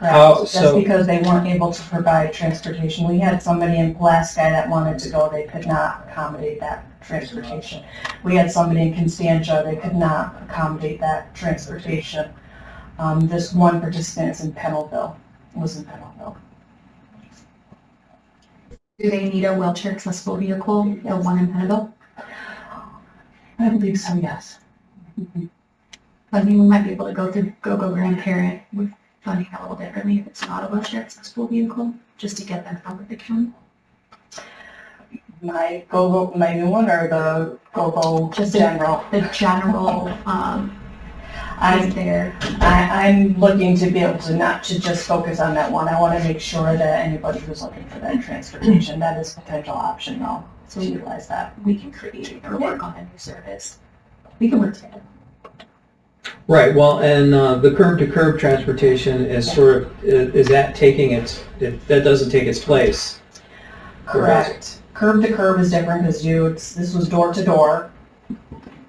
How- Correct, so- that's because they weren't able to provide transportation. We had somebody in Pulaski that wanted to go, they could not accommodate that transportation. We had somebody in Constantia, they could not accommodate that transportation. This one participant is in Pennellville, was in Pennellville. Do they need a wheelchair accessible vehicle, the one in Pennville? I believe so, yes. I mean, we might be able to go through GoGo Grandparent with funding a little differently if it's not a wheelchair accessible vehicle, just to get them out of the county. My new one, or the GoGo Just general? The general, I'm there. I'm looking to be able to not to just focus on that one. I want to make sure that anybody who's looking for that transportation, that is a potential option though, to utilize that. We can create or work on a new service. We can work together. Right, well, and the curb-to-curb transportation is sort of, is that taking that doesn't take its place? Correct. Curb to curb is different because this was door to door,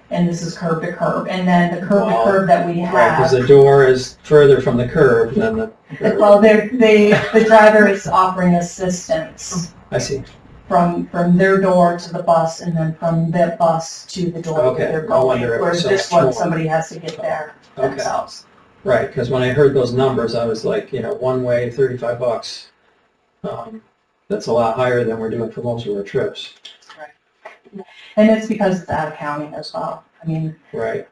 and this is curb to curb. And then the curb to curb that we Right, because have, the door is further from the curb than the. well, the driver is offering assistance I see. from their door to the bus, and then from the bus to the door that Okay, they're I wonder going. if Whereas so this it's one, more. somebody has to get there Okay. themselves. Right, because when I heard those numbers, I was like, one way, $35. That's a lot higher than we're doing for most of our trips. And it's because it's out of county as well. I mean, Right.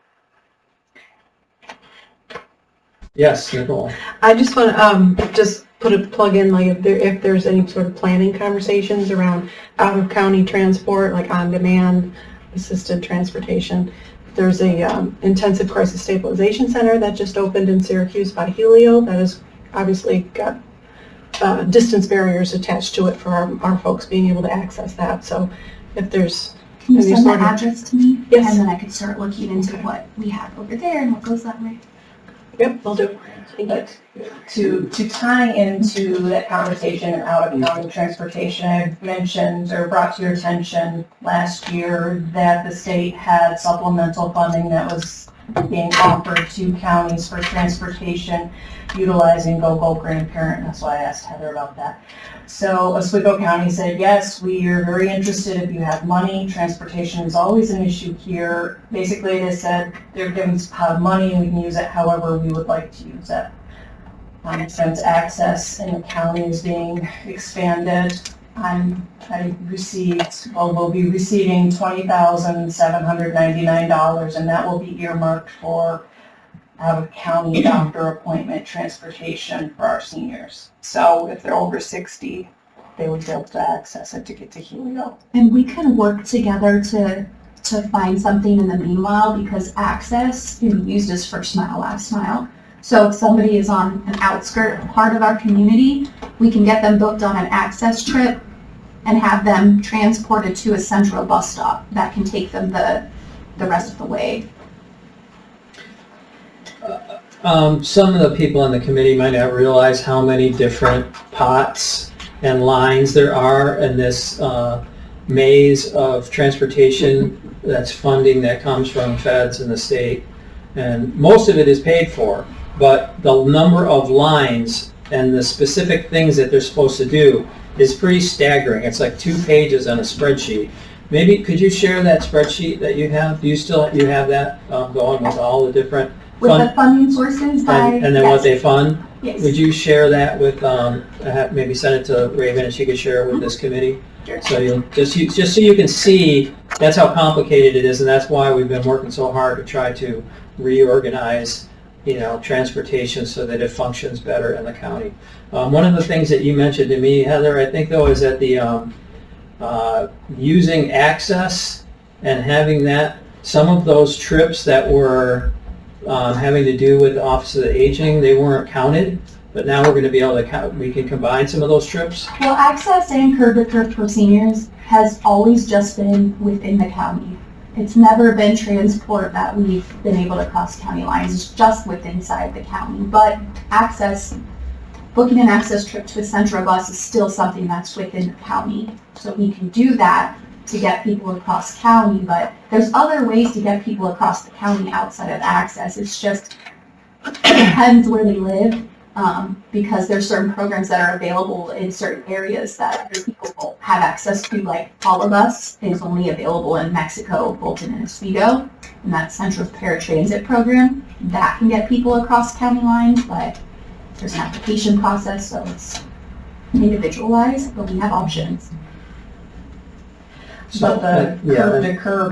Yes, Nicole. I just want to just put a plug in, like if there's any sort of planning conversations around out of county transport, like on demand assisted transportation. There's a intensive crisis stabilization center that just opened in Syracuse by Helio that has obviously got distance barriers attached to it for our folks being able to access that. So if there's Can you any send the sort of- address to me? Yes. And then I could start looking into what we have over there and what goes that way. Yep, will do. Thank you. To tie into that conversation and out of county transportation, I've mentioned or brought to your attention last year that the state had supplemental funding that was being offered to counties for transportation utilizing GoGo Grandparent. That's why I asked Heather about that. So Oswego County said, yes, we are very interested if you have money. Transportation is always an issue here. Basically, they said they're giving us a pot of money and we can use it however we would like to use it. Since access in the county is being expanded, we'll be receiving $20,799, and that will be earmarked for out-of-county doctor appointment transportation for our seniors. So if they're over 60, they would be able to access it to get to Helio. And we can work together to find something in the meanwhile, because access can be used as first mile, last mile. So if somebody is on an outskirt part of our community, we can get them booked on an access trip and have them transported to a central bus stop that can take them the rest of the way. Some of the people on the committee might not realize how many different pots and lines there are in this maze of transportation that's funding that comes from feds and the state. And most of it is paid for, but the number of lines and the specific things that they're supposed to do is pretty staggering. It's like 2 pages on a spreadsheet. Maybe, could you share that spreadsheet that you have? Do you have that going with all the different With the funding sources by... and then what they fund? Yes. Would you share that with, maybe send it to Raven and she could share it with this committee? Sure. So you'll, just so you can see, that's how complicated it is, and that's why we've been working so hard to try to reorganize, transportation so that it functions better in the county. One of the things that you mentioned to me, Heather, I think though, is that the using access and having that, some of those trips that were having to do with the Office of the Aging, they weren't counted, but now we're going to be able to count, we can combine some of those trips. Well, access and curb to curb for seniors has always just been within the county. It's never been transport that we've been able to cross county lines. It's just within inside the county. But access, booking an access trip to a Central bus is still something that's within the county. So we can do that to get people across county, but there's other ways to get people across the county outside of access. It's just, it depends where they live, because there's certain programs that are available in certain areas that other people won't have access to, like All of Us is only available in Mexico, Bolton, and Oswego, and that's Central's paratransit program. That can get people across county lines, but there's an application process, so it's individualized, but we have options. So, But the curb to curb.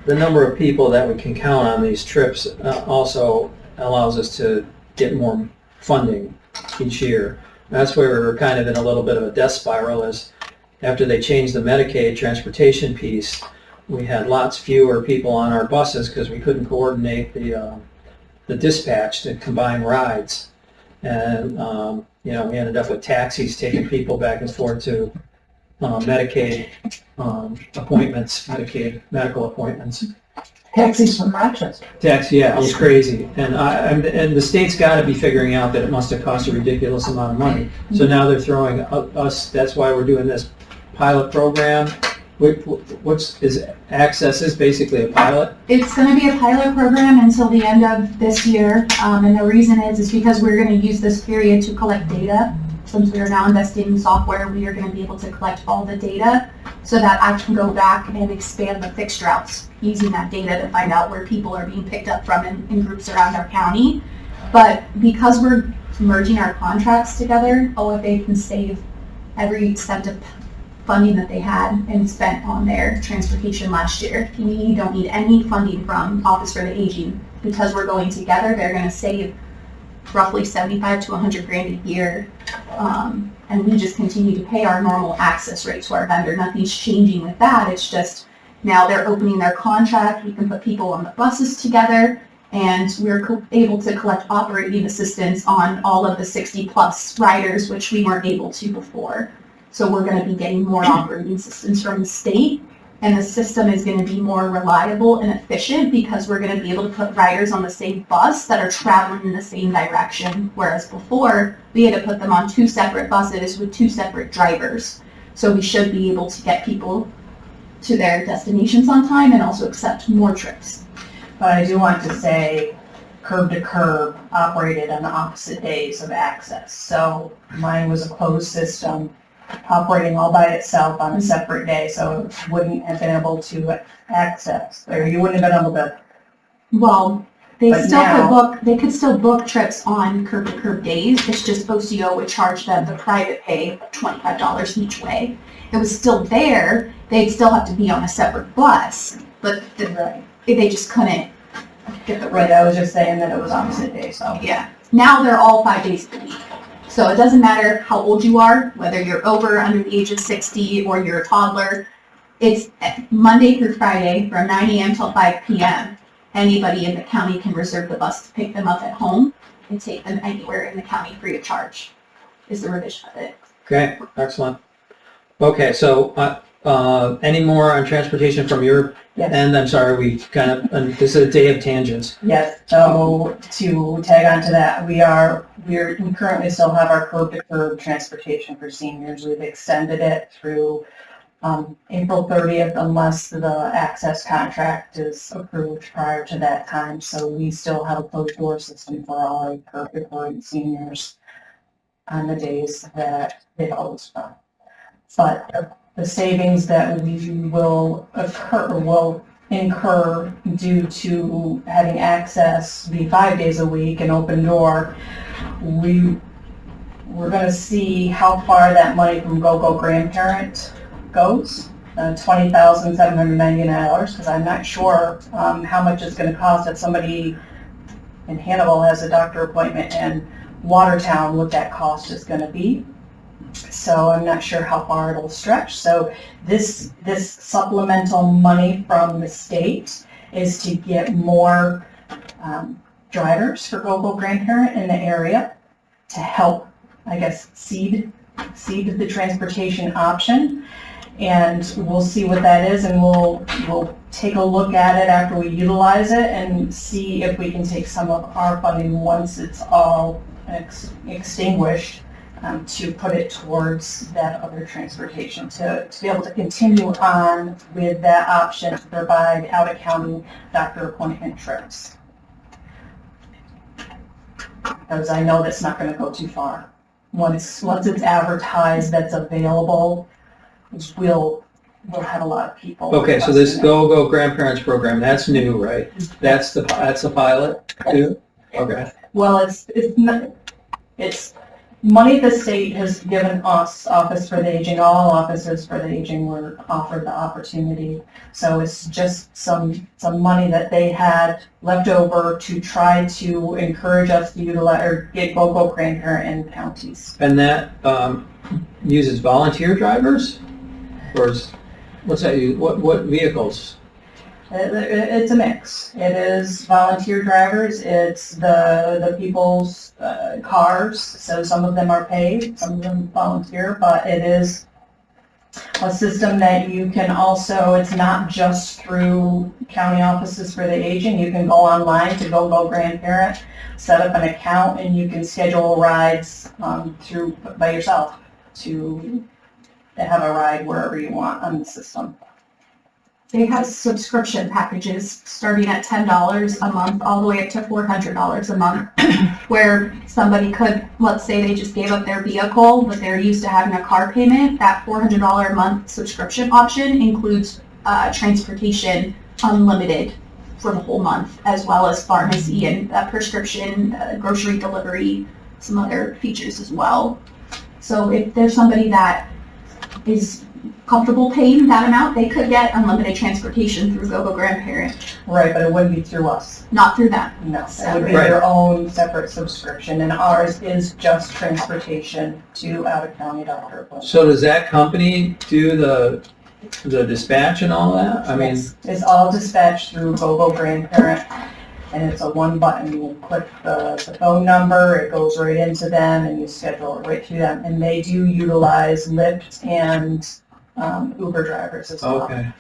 the number of people that we can count on these trips also allows us to get more funding each year. That's where we're kind of in a little bit of a death spiral, is after they changed the Medicaid transportation piece, we had lots fewer people on our buses because we couldn't coordinate the dispatch to combine rides. And, we ended up with taxis taking people back and forth to Medicaid appointments, Medicaid medical appointments. Taxis from Rochester. Yeah, it was crazy. And and the state's got to be figuring out that it must have cost a ridiculous amount of money. So now they're throwing us, that's why we're doing this pilot program. Is Access is basically a pilot? It's going to be a pilot program until the end of this year, and the reason is because we're going to use this period to collect data. Since we are now investing in software, we are going to be able to collect all the data so that I can go back and expand the fixed routes using that data to find out where people are being picked up from in groups around our county. But because we're merging our contracts together, OFA can save every cent of funding that they had and spent on their transportation last year. We don't need any funding from Office for the Aging. Because we're going together, they're going to save roughly 75 to 100 grand a year, and we just continue to pay our normal access rate to our vendor. Nothing's changing with that. It's just now they're opening their contract. We can put people on the buses together, and we're able to collect operating assistance on all of the 60 plus riders, which we weren't able to before. So we're going to be getting more operating assistance from the state, and the system is going to be more reliable and efficient because we're going to be able to put riders on the same bus that are traveling in the same direction, whereas before we had to put them on 2 separate buses with 2 separate drivers. So we should be able to get people to their destinations on time and also accept more trips. But I do want to say curb to curb operated on the opposite days of access. So mine was a closed system operating all by itself on a separate day, so it wouldn't have been able to access, or you wouldn't have been able to. Well, they But still now- could book. They could still book trips on curb to curb days. It's just OCO would charge them the private pay of $25 each way. It was still there. They'd still have to be on a separate bus, but Right. they just couldn't get the Right, I was just saying that it was opposite day, so. Yeah. Now they're all 5 days a week. So it doesn't matter how old you are, whether you're over under the age of 60 or you're a toddler. It's Monday through Friday from 9 a.m. till 5 p.m. Anybody in the county can reserve the bus to pick them up at home and take them anywhere in the county free of charge, is the revision of it. Okay, excellent. Okay, so any more on transportation from your Yes. end? I'm sorry, we kind of, this is a day of tangents. Yes, so to tag on to that, we currently still have our curb to curb transportation for seniors. We've extended it through April 30th unless the access contract is approved prior to that time. So we still have a closed door system for all our curb to curb seniors on the days that they've always run. But the savings that we will incur due to having access the 5 days a week and open door, we're going to see how far that money from GoGo Grandparent goes. $20,799, because I'm not sure how much it's going to cost if somebody in Hannibal has a doctor appointment and Watertown, what that cost is going to be. So I'm not sure how far it'll stretch. So this supplemental money from the state is to get more drivers for GoGo Grandparent in the area to help, I guess, seed the transportation option. And we'll see what that is, and we'll take a look at it after we utilize it and see if we can take some of our funding once it's all extinguished to put it towards that other transportation, to be able to continue on with that option to provide out-of-county doctor appointment trips. Because I know that's not going to go too far. Once it's advertised that's available, we'll have a lot of people. Okay, so this GoGo Grandparents program, that's new, right? That's the pilot too? Okay. Well, it's money the state has given us, Office for the Aging. All offices for the aging were offered the opportunity. So it's just some money that they had left over to try to encourage us to utilize or get GoGo Grandparent in counties. And that uses volunteer drivers? Or what's that? What vehicles? It's a mix. It is volunteer drivers. It's the people's cars. So some of them are paid, some of them volunteer, but it is a system that you can also, it's not just through county offices for the aging. You can go online to GoGo Grandparent, set up an account, and you can schedule rides by yourself to have a ride wherever you want on the system. They have subscription packages starting at $10 a month all the way up to $400 a month, where somebody could, let's say they just gave up their vehicle, but they're used to having a car payment. That $400 a month subscription option includes transportation unlimited for the whole month, as well as pharmacy and prescription, grocery delivery, some other features as well. So if there's somebody that is comfortable paying that amount, they could get unlimited transportation through GoGo Grandparent. Right, but it wouldn't be through us. Not through them. No, it would be their own separate subscription, and ours is just transportation to out-of-county doctor appointments. So does that company do the dispatch and all that? I mean, It's all dispatched through GoGo Grandparent, and it's a one button. You click the phone number, it goes right into them, and you schedule it right through them. And they do utilize Lyft and Uber drivers as well. okay.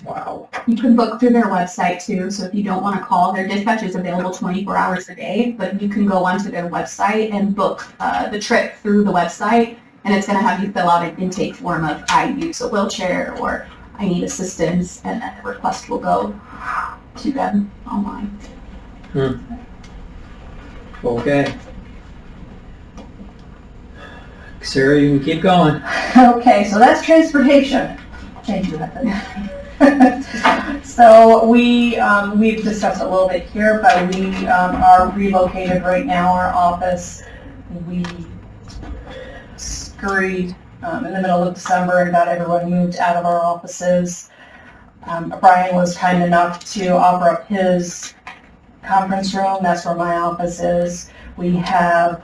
Wow. You can book through their website too, so if you don't want to call, their dispatch is available 24 hours a day, but you can go onto their website and book the trip through the website, and it's going to have you fill out an intake form of I use a wheelchair or I need assistance, and then the request will go to them online. Okay. Sarah, you can keep going. Okay, so that's transportation. Thank you, Bethany. So we've discussed it a little bit here, but we are relocated right now, our office. We scurried in the middle of December and got everyone moved out of our offices. Brian was kind enough to offer up his conference room. That's where my office is. We have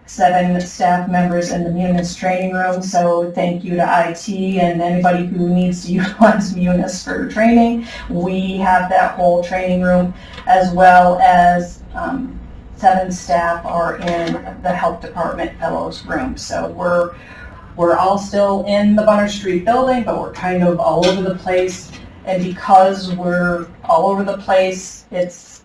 7 staff members in the Munis training room, so thank you to IT and anybody who needs to utilize Munis for training. We have that whole training room, as well as 7 staff are in the health department fellows room. So we're all still in the Bunner Street building, but we're kind of all over the place. And because we're all over the place, it's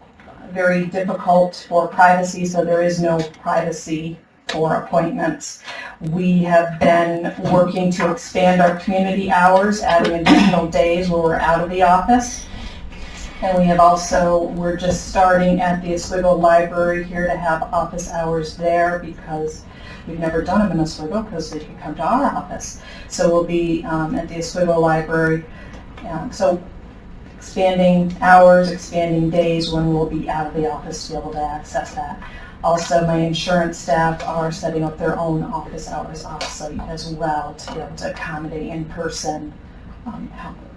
very difficult for privacy, so there is no privacy for appointments. We have been working to expand our community hours, adding additional days where we're out of the office. And we have also, we're just starting at the Oswego Library here to have office hours there, because we've never done them in Oswego because they can come to our office. So we'll be at the Oswego Library. So expanding hours, expanding days when we'll be out of the office to be able to access that. Also, my insurance staff are setting up their own office hours off-site as well to be able to accommodate in-person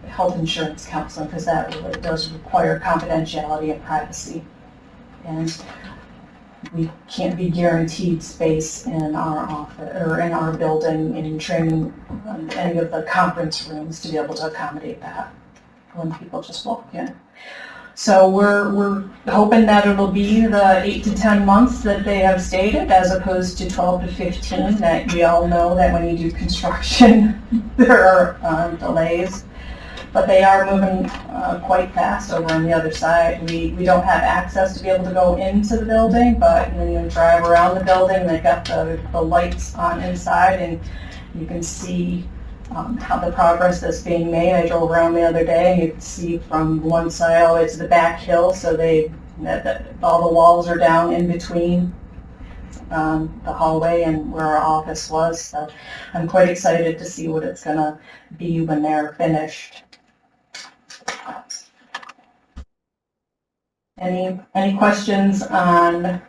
health insurance counseling, because that really does require confidentiality and privacy. And we can't be guaranteed space in our office or in our building in training any of the conference rooms to be able to accommodate that when people just walk in. So we're hoping that it'll be the 8 to 10 months that they have stated, as opposed to 12 to 15 that we all know that when you do construction there are delays. But they are moving quite fast over on the other side. We don't have access to be able to go into the building, but when you drive around the building, they've got the lights on inside, and you can see how the progress that's being made. I drove around the other day, and you can see from one side all the way to the back hill, so all the walls are down in between the hallway and where our office was. So I'm quite excited to see what it's going to be when they're finished. Any questions on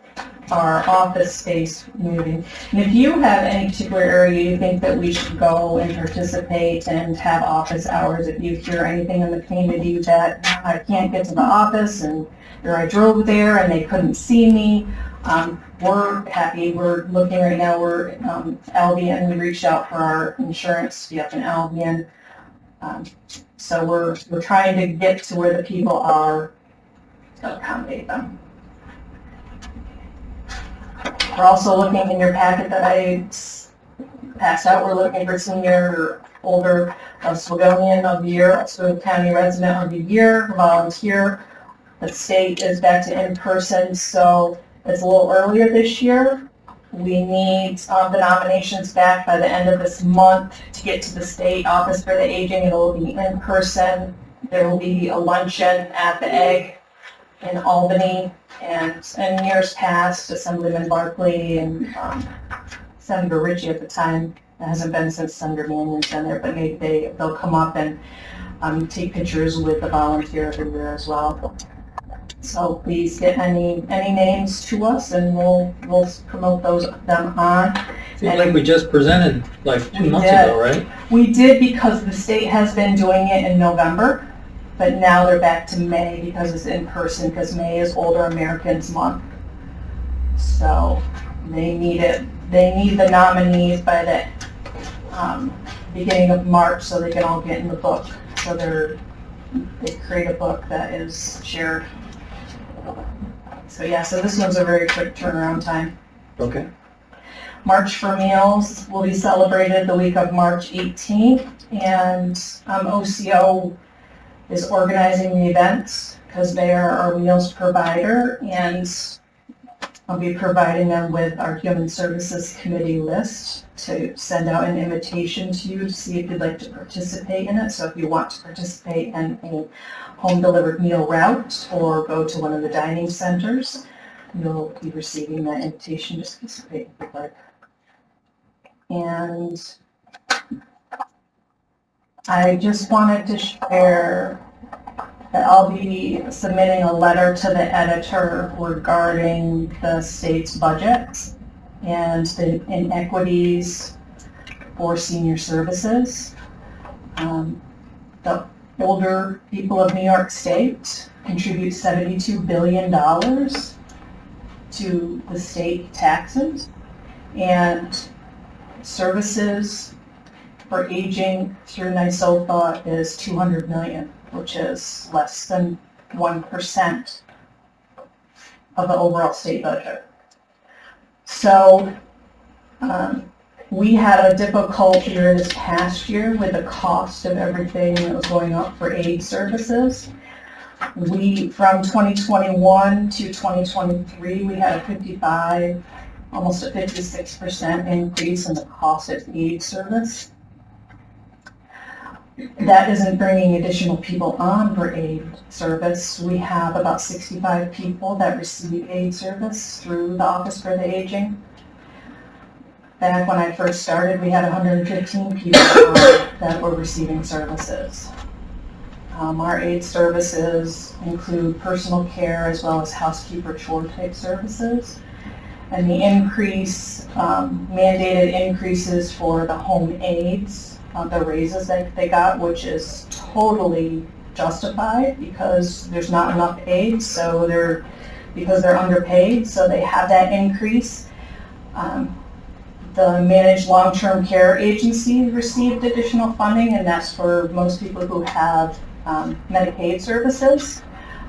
our office space moving? And if you have any particular area you think that we should go and participate and have office hours, if you hear anything in the community that I can't get to the office and or I drove there and they couldn't see me, we're happy. We're looking right now. We're Albion. We reached out for our insurance to be up in Albion. So we're trying to get to where the people are to accommodate them. We're also looking in your packet that I passed out. We're looking for senior, older Oswegonian of the year, Oswego County resident of the year, volunteer. The state is back to in-person, so it's a little earlier this year. We need the nominations back by the end of this month to get to the state office for the aging. It will be in person. There will be a luncheon at the Egg in Albany, and in years past, Assemblyman Barkley and Senator Ritchie at the time. It hasn't been since Senator Mannion's been there, but maybe they'll come up and take pictures with the volunteer of the year as well. So please get any names to us, and we'll promote them on. Seems like we just presented like 2 months ago, right? We did, because the state has been doing it in November, but now they're back to May because it's in person, because May is Older Americans Month. So they need it. They need the nominees by the beginning of March so they can all get in the book. So they create a book that is shared. So yeah, so this one's a very quick turnaround time. Okay. March for Meals will be celebrated the week of March 18th, and OCO is organizing the events because they are our meals provider, and I'll be providing them with our Human Services Committee list to send out an invitation to you to see if you'd like to participate in it. So if you want to participate in a home-delivered meal route or go to one of the dining centers, you'll be receiving that invitation to participate if you'd like. And I just wanted to share that I'll be submitting a letter to the editor regarding the state's budget and the inequities for senior services. The older people of New York State contribute $72 billion to the state taxes, and services for aging through NYSOFA is $200 million, which is less than 1% of the overall state budget. So we had a difficult year this past year with the cost of everything that was going up for aid services. From 2021 to 2023, we had almost a 56% increase in the cost of aid service. That isn't bringing additional people on for aid service. We have about 65 people that receive aid service through the Office for the Aging. back when I first started, we had 115 people that were receiving services. Our aid services include personal care as well as housekeeper chore type services. And the increase, mandated increases for the home aides, the raises that they got, which is totally justified because there's not enough aides, so because they're underpaid, so they have that increase. The managed long-term care agency received additional funding, and that's for most people who have Medicaid services.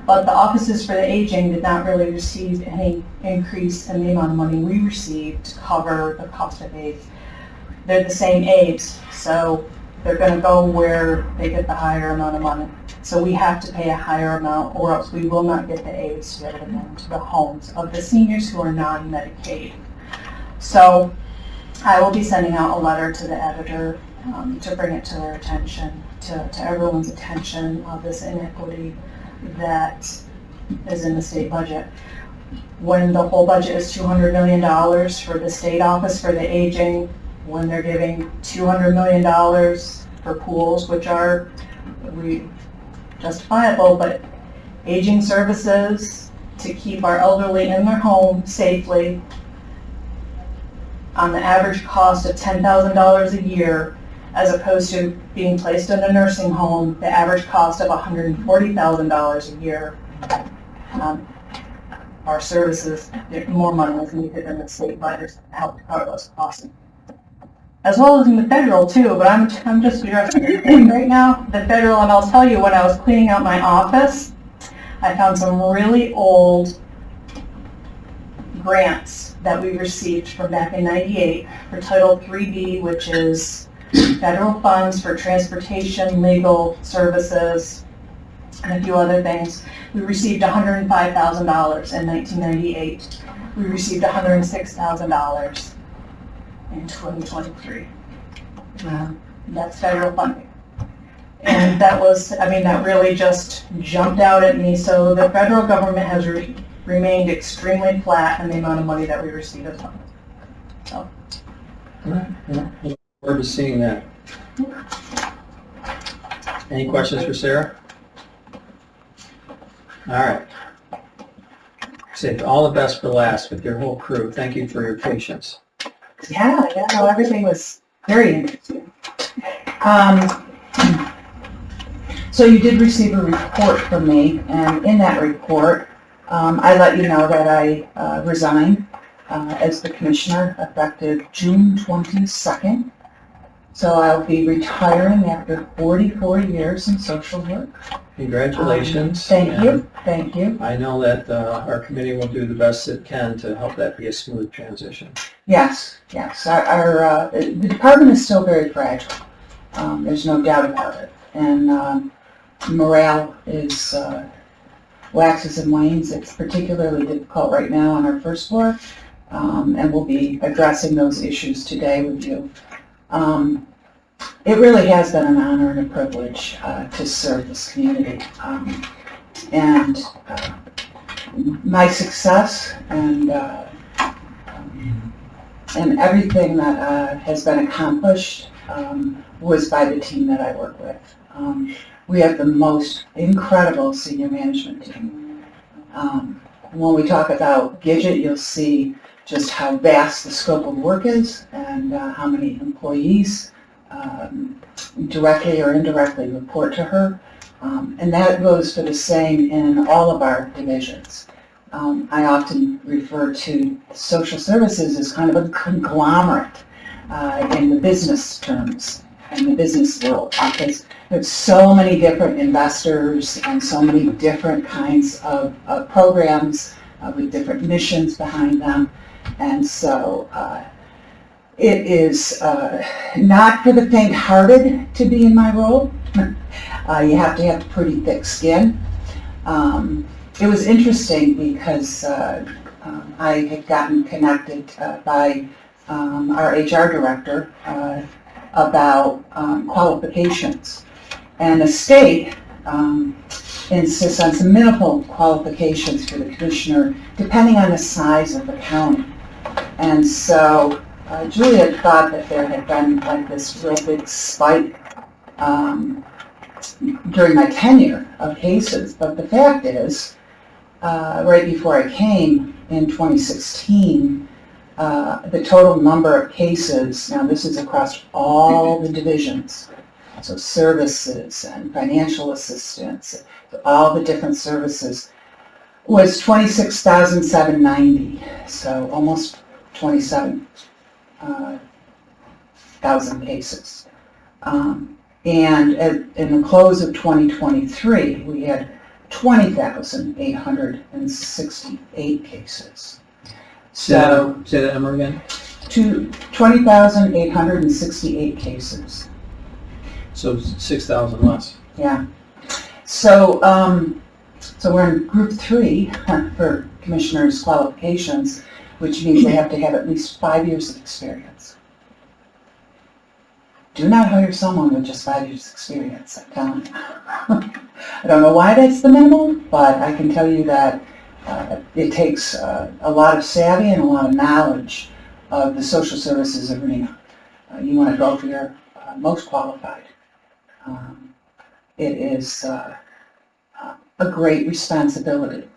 But the offices for the aging did not really receive any increase in the amount of money we received to cover the cost of aides. They're the same aides, so they're going to go where they get the higher amount of money. So we have to pay a higher amount, or else we will not get the aides to be able to go into the homes of the seniors who are non-Medicaid. So I will be sending out a letter to the editor to bring it to their attention, to everyone's attention of this inequity that is in the state budget. When the whole budget is $200 million for the state office for the aging, when they're giving $200 million for pools, which are justifiable, but aging services to keep our elderly in their home safely on the average cost of $10,000 a year, as opposed to being placed in a nursing home, the average cost of $140,000 a year. Our services, more money is needed in the state budget to help cover those costs. As well as in the federal too, but I'm just addressing right now, the federal, and I'll tell you, when I was cleaning out my office, I found some really old grants that we received from back in '98 for Title 3B, which is federal funds for transportation, legal services, and a few other things. We received $105,000 in 1998. We received $106,000 in 2023. That's federal funding. And that was, that really just jumped out at me. So the federal government has remained extremely flat in the amount of money that we receive as well. So. All right. Yeah. Look forward to seeing that. Any questions for Sarah? All right. Saved all the best for last with your whole crew. Thank you for your patience. Yeah, no, everything was very interesting. So you did receive a report from me, and in that report, I let you know that I resigned as the commissioner effective June 22nd. So I'll be retiring after 44 years in social work. Congratulations. Thank you. Thank you. I know that our committee will do the best it can to help that be a smooth transition. Yes, yes. The department is still very fragile. There's no doubt about it. And morale is waxes and wanes. It's particularly difficult right now on our first floor, and we'll be addressing those issues today with you. It really has been an honor and a privilege to serve this community. And my success and everything that has been accomplished was by the team that I work with. We have the most incredible senior management team. When we talk about Gidget, you'll see just how vast the scope of work is and how many employees directly or indirectly report to her. And that goes for the same in all of our divisions. I often refer to social services as kind of a conglomerate in the business terms, in the business world, because there's so many different investors and so many different kinds of programs with different missions behind them. And so it is not for the faint-hearted to be in my role. You have to have pretty thick skin. It was interesting because I had gotten connected by our HR director about qualifications. And the state insists on some minimal qualifications for the commissioner, depending on the size of the county. And so Julia thought that there had been like this real big spike during my tenure of cases, but the fact is, right before I came in 2016, the total number of cases, now this is across all the divisions, so services and financial assistance, all the different services, was 26,790, so almost 27,000 cases. And in the close of 2023, we had 20,868 cases. So, say that number again. 20,868 cases. So 6,000 less. Yeah. So, so we're in group 3 for commissioners' qualifications, which means they have to have at least 5 years of experience. Do not hire someone with just 5 years experience, I'm telling you. I don't know why that's the minimum, but I can tell you that it takes a lot of savvy and a lot of knowledge of the social services arena. You want to go for your most qualified. It is a great responsibility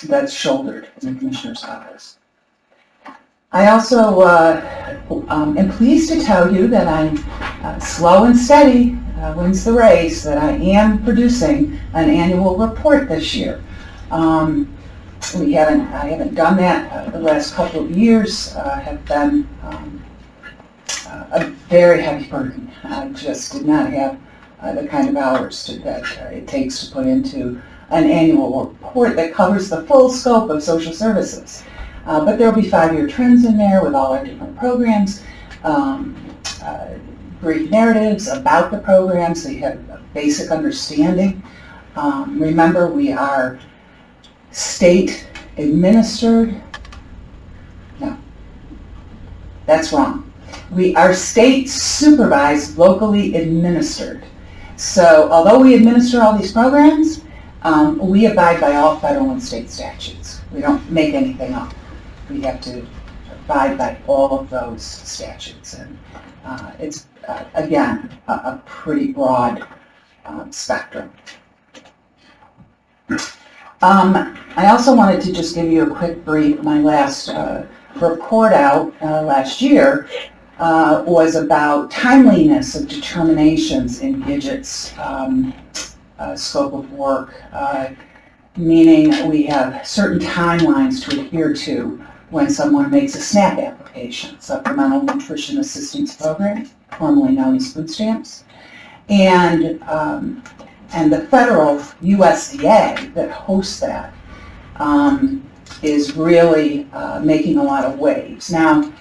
that's shouldered in the Commissioner's office. I also am pleased to tell you that I'm slow and steady wins the race, that I am producing an annual report this year. I haven't done that the last couple of years. Have been a very heavy burden. I just did not have the kind of hours that it takes to put into an annual report that covers the full scope of social services. But there'll be 5-year trends in there with all our different programs, brief narratives about the program so you have a basic understanding. Remember, we are state administered. No, that's wrong. We are state supervised, locally administered. So although we administer all these programs, we abide by all federal and state statutes. We don't make anything up. We have to abide by all of those statutes. And it's, again, a pretty broad spectrum. I also wanted to just give you a quick brief. My last report out last year was about timeliness of determinations in Gidget's scope of work, meaning we have certain timelines to adhere to when someone makes a SNAP application, Supplemental Nutrition Assistance Program, formerly known as food stamps, and the federal USDA that hosts that is really making a lot of waves. Now,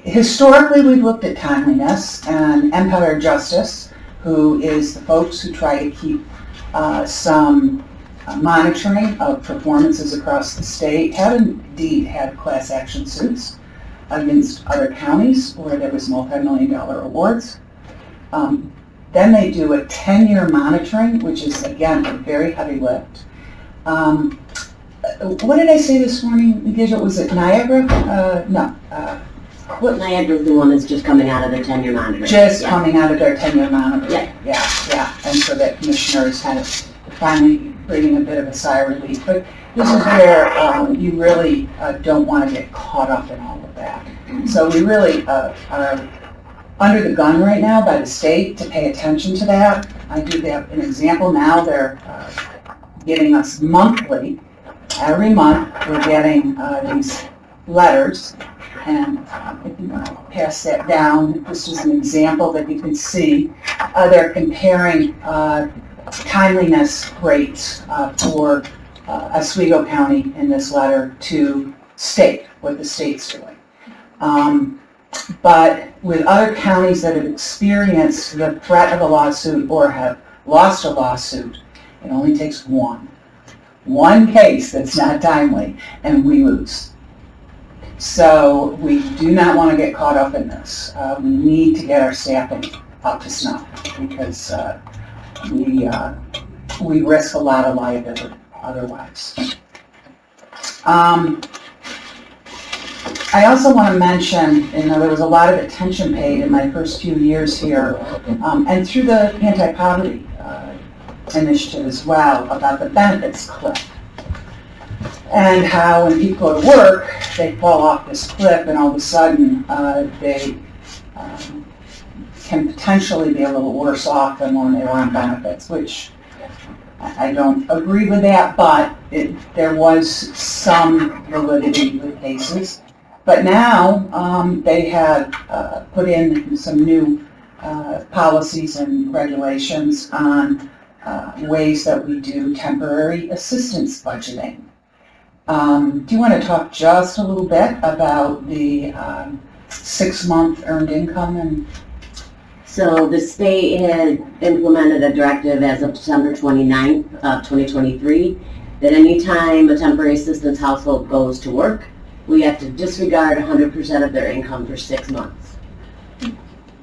historically, we've looked at timeliness, and Empire Justice, who is the folks who try to keep some monitoring of performances across the state, have indeed had class action suits against other counties where there was multi-million-dollar awards. Then they do a 10-year monitoring, which is, again, a very heavy lift. What did I say this morning, Gidget? Was it Niagara? No. Niagara's the one that's just coming out of their 10-year monitoring. Just coming out of their 10-year monitoring. Yeah. Yeah. And so that commissioner is kind of finally bringing a bit of a sigh of relief. But this is where you really don't want to get caught up in all of that. So we really are under the gun right now by the state to pay attention to that. I do have an example now. They're giving us monthly. Every month we're getting these letters, and if you want to pass that down, this is an example that you can see. They're comparing timeliness rates for Oswego County in this letter to state, what the state's doing. But with other counties that have experienced the threat of a lawsuit or have lost a lawsuit, it only takes one case that's not timely, and we lose. So we do not want to get caught up in this. We need to get our staffing up to snuff because we risk a lot of liability otherwise. I also want to mention, there was a lot of attention paid in my first few years here, and through the anti-poverty initiative as well, about the benefits cliff. And how when people go to work, they fall off this cliff and all of a sudden they can potentially be a little worse off than when they were on benefits, which I don't agree with that, but there was some validity with cases. But now they have put in some new policies and regulations on ways that we do temporary assistance budgeting. Do you want to talk just a little bit about the 6-month earned income? So the state had implemented a directive as of December 29th of 2023 that anytime a temporary assistance household goes to work, we have to disregard 100% of their income for 6 months.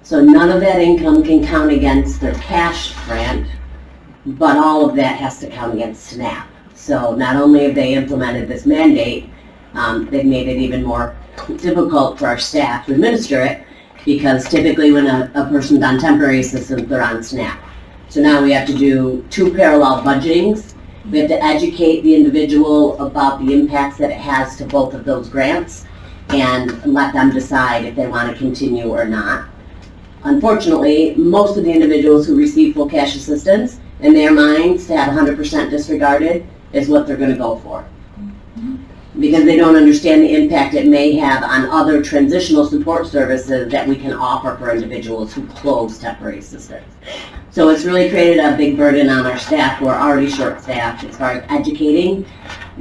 So none of that income can count against their cash grant, but all of that has to count against SNAP. So not only have they implemented this mandate, they've made it even more difficult for our staff to administer it, because typically when a person's on temporary assistance, they're on SNAP. So now we have to do 2 parallel budgetings. We have to educate the individual about the impacts that it has to both of those grants and let them decide if they want to continue or not. Unfortunately, most of the individuals who receive full cash assistance, in their minds, to have 100% disregarded is what they're going to go for, because they don't understand the impact it may have on other transitional support services that we can offer for individuals who close temporary assistance. So it's really created a big burden on our staff who are already short-staffed as far as educating,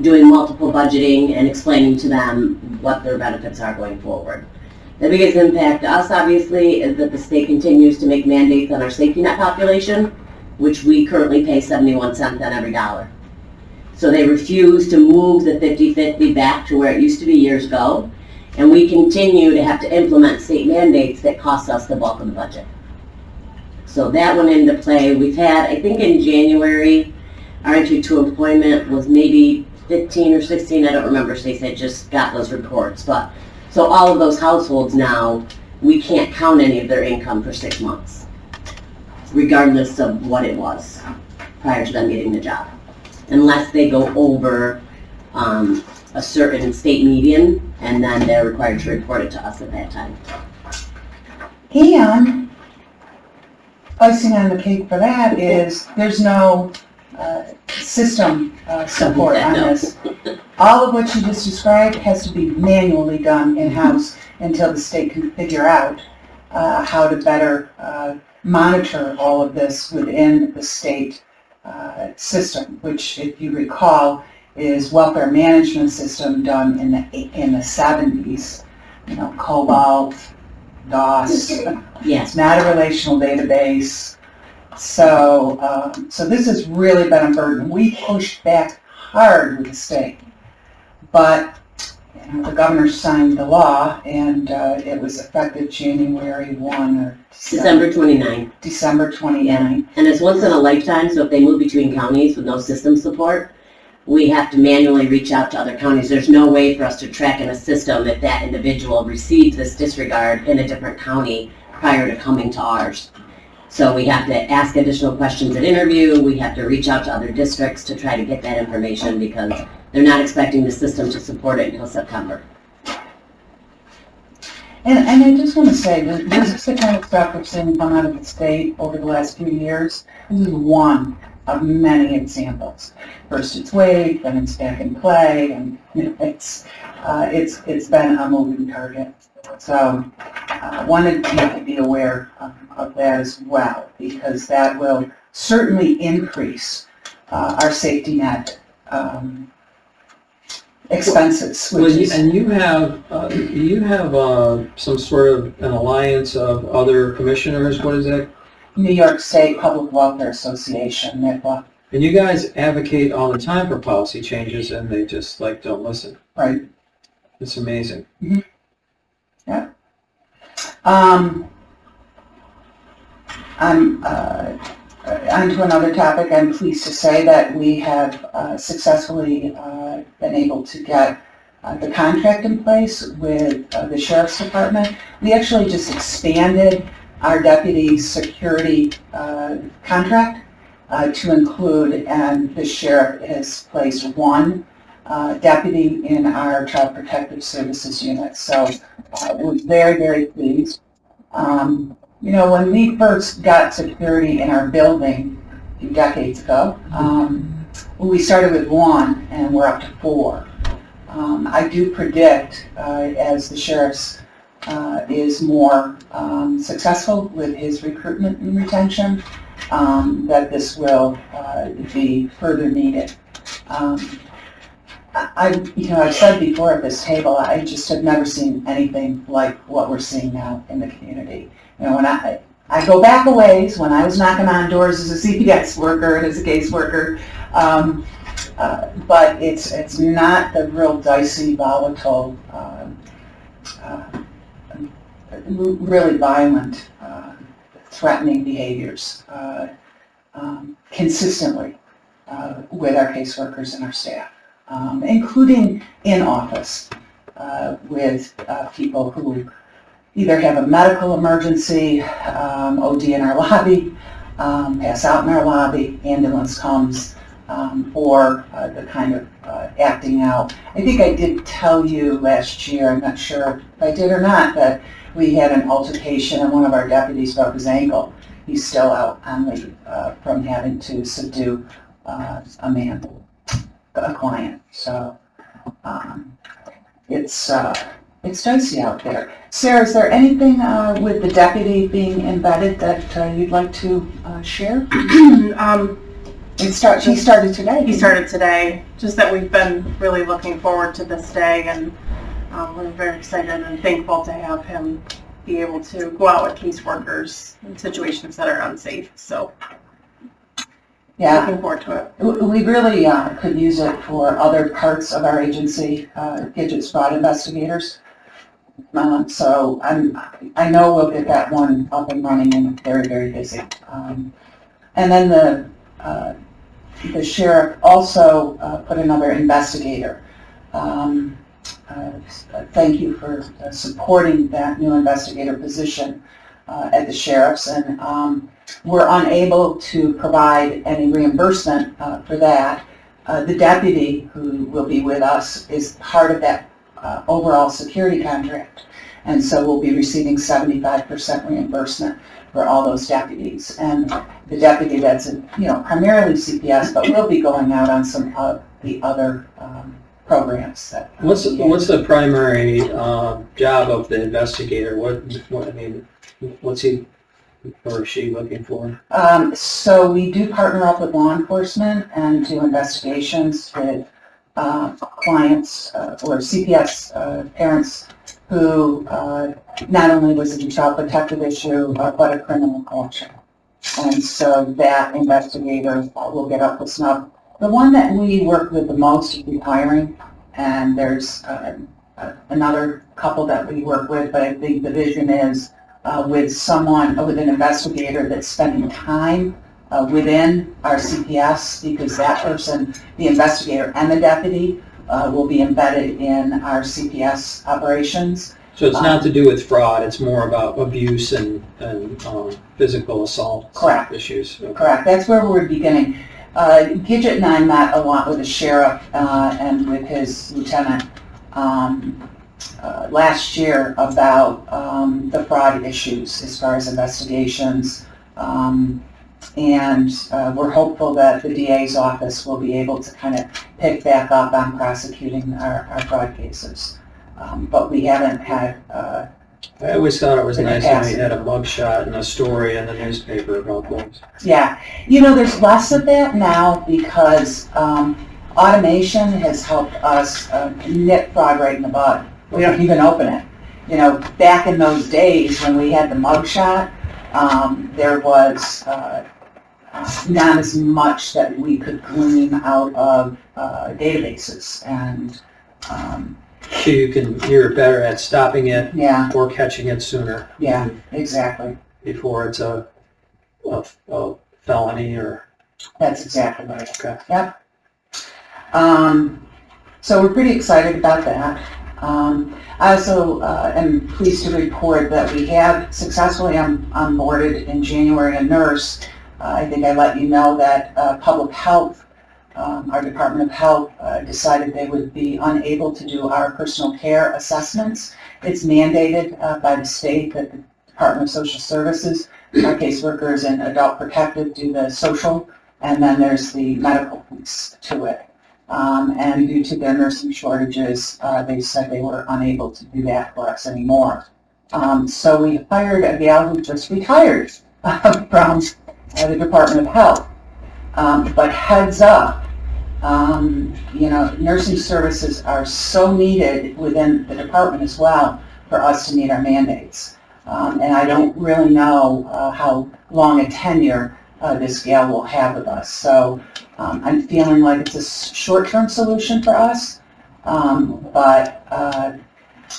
doing multiple budgeting, and explaining to them what their benefits are going forward. The biggest impact to us, obviously, is that the state continues to make mandates on our safety net population, which we currently pay 71 cents on every dollar. So they refuse to move the 50-50 back to where it used to be years ago, and we continue to have to implement state mandates that cost us the bulk of the budget. So that went into play. We've had, I think in January, our entry to employment was maybe 15 or 16, I don't remember, Stacey, I just got those reports. But so all of those households now, we can't count any of their income for 6 months, regardless of what it was prior to them getting the job, unless they go over a certain state median, and then they're required to report it to us at that time. And icing on the cake for that is there's no system support on this. All of what you just described has to be manually done in-house until the state can figure out how to better monitor all of this within the state system, which, if you recall, is welfare management system done in the 70s. You know, COBOL, DOS. Yes. It's not a relational database. So, so this has really been a burden. We pushed back hard with the state, but the governor signed the law, and it was effective January 1 or December 29. December 29. And it's once in a lifetime, so if they move between counties with no system support, we have to manually reach out to other counties. There's no way for us to track in a system if that individual received this disregard in a different county prior to coming to ours. So we have to ask additional questions at interview. We have to reach out to other districts to try to get that information, because they're not expecting the system to support it until September. And I just want to say that this is the kind of stuff we've seen come out of the state over the last few years. This is one of many examples. First it's waived, then it's back in play, and it's been a moving target. So wanted you to be aware of that as well, because that will certainly increase our safety net expenses. Well, you have some sort of an alliance of other commissioners. What is that? New York State Public Welfare Association, NIPA. And you guys advocate all the time for policy changes, and they just don't listen. Right. It's amazing. Mm-hmm. Yeah. On to another topic. I'm pleased to say that we have successfully been able to get the contract in place with the Sheriff's Department. We actually just expanded our deputy security contract to include, and the sheriff has placed one deputy in our Child Protective Services unit. So we're very, very pleased. You know, when we first got security in our building a few decades ago, we started with one and we're up to 4. I do predict, as the sheriff's is more successful with his recruitment and retention, that this will be further needed. I've said before at this table, I just have never seen anything like what we're seeing now in the community. You know, when I go back a ways when I was knocking on doors as a CPS worker and as a caseworker, but it's not the real dicey, volatile, really violent, threatening behaviors consistently with our caseworkers and our staff, including in office with people who either have a medical emergency, OD in our lobby, pass out in our lobby, ambulance comes, or the kind of acting out. I think I did tell you last year, I'm not sure if I did or not, that we had an altercation and one of our deputies broke his ankle. He's still out on leave from having to subdue a client. So it's dicey out there. Sarah, is there anything with the deputy being embedded that you'd like to share? He started today. He started today, just that we've been really looking forward to this day, and we're very excited and thankful to have him be able to go out with caseworkers in situations that are unsafe. So yeah, looking forward to it. We really could use it for other parts of our agency, Gidget's fraud investigators. So I know we'll get that one up and running and very, very busy. And then the sheriff also put another investigator. Thank you for supporting that new investigator position at the sheriff's, and we're unable to provide any reimbursement for that. The deputy who will be with us is part of that overall security contract, and so we'll be receiving 75% reimbursement for all those deputies. And the deputy that's primarily CPS, but will be going out on some of the other programs. That What's the primary job of the investigator? What's he or she looking for? So we do partner up with law enforcement and do investigations with clients or CPS parents who not only was it a child protective issue, but a criminal collection. And so that investigator will get up with snub. The one that we work with the most is retiring, and there's another couple that we work with, but I think the vision is with an investigator that's spending time within our CPS, because that person, the investigator and the deputy, will be embedded in our CPS operations. So it's not to do with fraud, it's more about abuse and physical assault issues. Okay. Correct, that's where we're beginning. Gidget and I met a lot with the sheriff and with his lieutenant last year about the fraud issues as far as investigations, and we're hopeful that the DA's office will be able to kind of pick back up on prosecuting our fraud cases. But we haven't had I always thought it was nice when we had a mugshot and a story in the newspaper about those. Yeah, there's less of that now because automation has helped us nip fraud right in the bud. We don't even open it. Back in those days when we had the mugshot, there was not as much that we could glean out of databases, and So you're better at stopping it or catching it sooner. Yeah, exactly. Before it's a felony or... That's exactly right. Okay. Yep. So we're pretty excited about that. I also am pleased to report that we have successfully onboarded in January a nurse. I think I let you know that Public Health, our Department of Health, decided they would be unable to do our personal care assessments. It's mandated by the state that the Department of Social Services, our caseworkers and Adult Protective do the social, and then there's the medical piece to it. And due to their nursing shortages, they said they were unable to do that for us anymore. So we hired a gal who just retired from the Department of Health. But heads up, nursing services are so needed within the department as well for us to meet our mandates. And I don't really know how long a tenure this gal will have with us. So I'm feeling like it's a short-term solution for us, but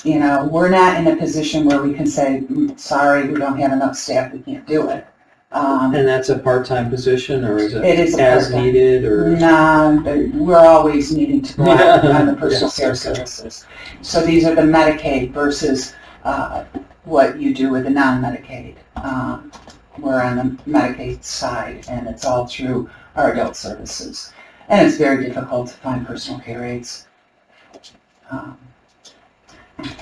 we're not in a position where we can say, sorry, we don't have enough staff, we can't do it. And that's a part-time position, or is it is as needed, or? No, we're always needing to go out on the personal care services. So these are the Medicaid versus what you do with the non-Medicaid. We're on the Medicaid side, and it's all through our adult services. And it's very difficult to find personal care aides.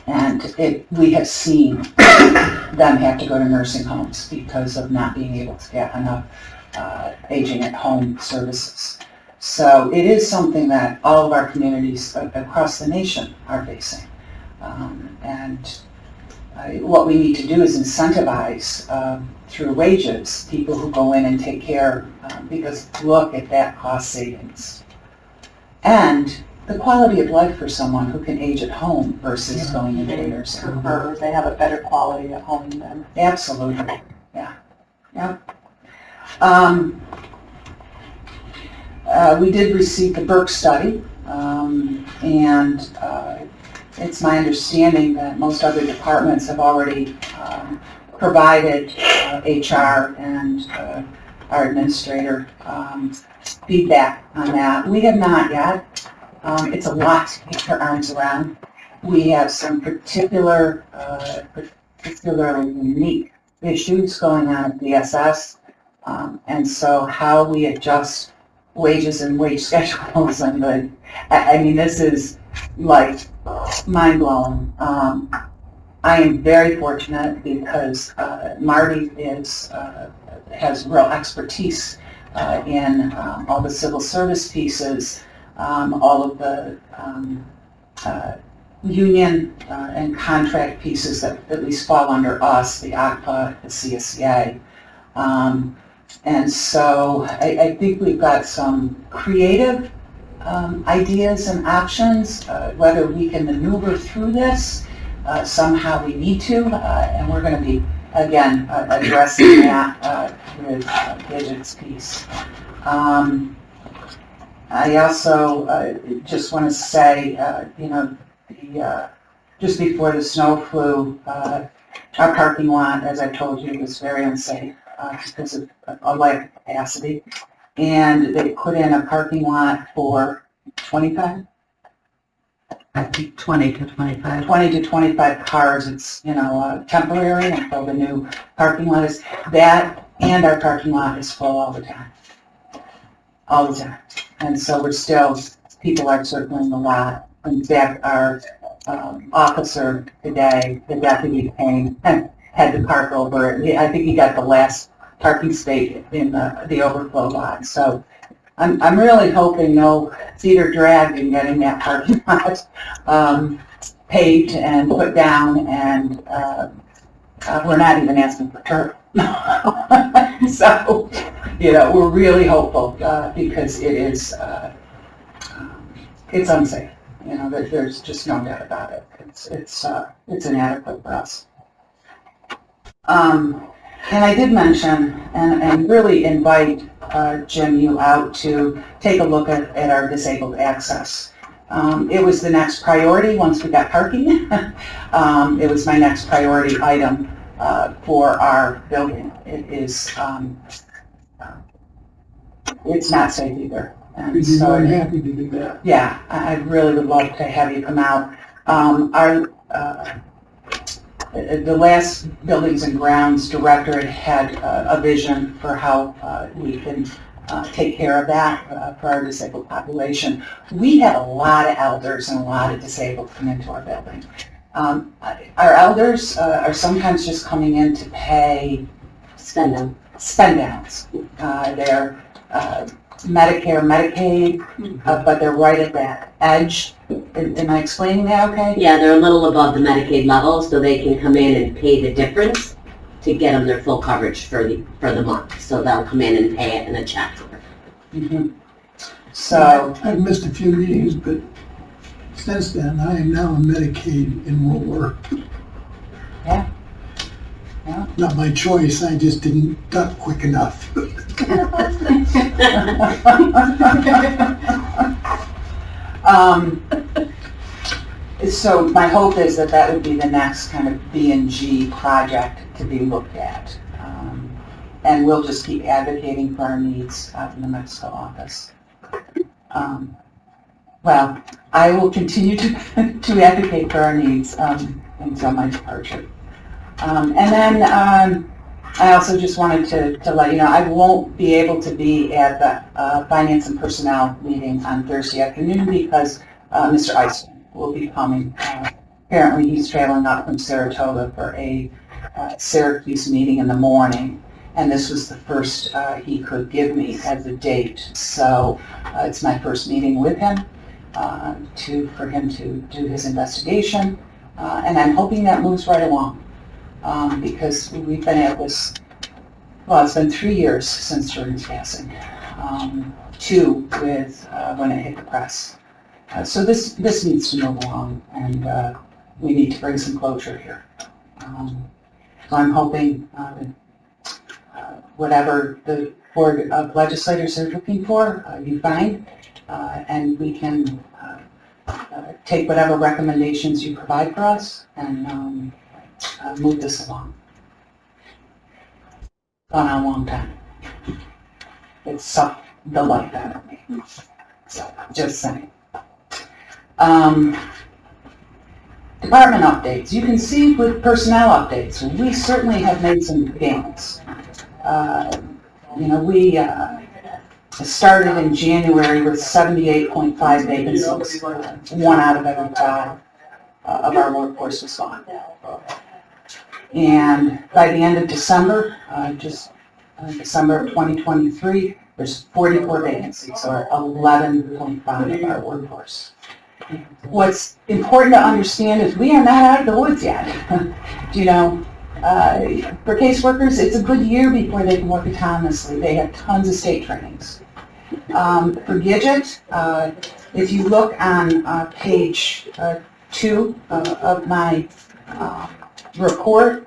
And we have seen them have to go to nursing homes because of not being able to get enough aging at home services. So it is something that all of our communities across the nation are facing. What we need to do is incentivize through wages people who go in and take care, because look at that cost savings. And the quality of life for someone who can age at home versus going into a nursing home. They have a better quality at home than. Absolutely, yeah. Yep. We did receive the Burke study, and it's my understanding that most other departments have already provided HR and our administrator feedback on that. We have not yet. It's a lot to get our arms around. We have some particularly unique issues going on at DSS, and so how we adjust wages and wage schedules, and this is like mind-blowing. I am very fortunate because Marty has real expertise in all the civil service pieces, all of the union and contract pieces that at least fall under us, the ACPA, the CSCA. And so I think we've got some creative ideas and options, whether we can maneuver through this. Somehow we need to, and we're going to be, again, addressing that with Gidget's piece. I also just want to say, just before the snow flew, our parking lot, as I told you, was very unsafe because of a lack of capacity. And they put in a parking lot for 25? I think 20 to 25. 20 to 25 cars. It's, temporary until the new parking lot is. That and our parking lot is full all the time. All the time. And so people are circling the lot. In fact, our officer today, the deputy came and had to park over it. I think he got the last parking space in the overflow lot. So I'm really hoping no feeder drag in getting that parking lot paved and put down, and we're not even asking for turf. So, we're really hopeful because it is, it's unsafe. There's just no doubt about it. It's inadequate for us. And I did mention and really invite Jim, you out to take a look at our disabled access. It was the next priority once we got parking. It was my next priority item for our building. It is, it's not safe either. And We'd be so, more than happy to do that. yeah, I really would love to have you come out. The last Buildings and Grounds Director had a vision for how we can take care of that for our disabled population. We have a lot of elders and a lot of disabled come into our building. Our elders are sometimes just coming in to pay Spend downs. They're Medicare, Medicaid, but they're right at that edge. Am I explaining that okay? Yeah, they're a little above the Medicaid level, so they can come in and pay the difference to get them their full coverage for the month. So they'll come in and pay it in a check. Mhm. So, I've missed a few meetings, but since then, I am now on Medicaid and will work. Yeah. Yeah. Not my choice, I just didn't duck quick enough. So my hope is that that would be the next kind of B&G project to be looked at. And we'll just keep advocating for our needs out in the Mexico office. Well, I will continue to advocate for our needs until my departure. And then I also just wanted to let you know, I won't be able to be at the Finance and Personnel meeting on Thursday afternoon because Mr. Eisman will be coming. Apparently he's traveling up from Saratoga for a Syracuse meeting in the morning, and this was the first he could give me as a date. So it's my first meeting with him for him to do his investigation, and I'm hoping that moves right along. Because we've been at this, well, it's been 3 years since Jordan's passing, 2 with when it hit the press. So this needs to move along, and we need to bring some closure here. So I'm hoping whatever the Board of Legislators are looking for, you find, and we can take whatever recommendations you provide for us and move this along. Gone on a long time. It sucked the life out of me. So, just saying. Department updates. You can see with personnel updates, we certainly have made some gains. We started in January with 78.5 vacancies. 1 out of every 5 of our workforce was gone. And by the end of December, December of 2023, there's 44 vacancies, or 11.5 of our workforce. What's important to understand is we are not out of the woods yet. For caseworkers, it's a good year before they can work autonomously. They have tons of state trainings. For Gidget, if you look on page 2 of my report,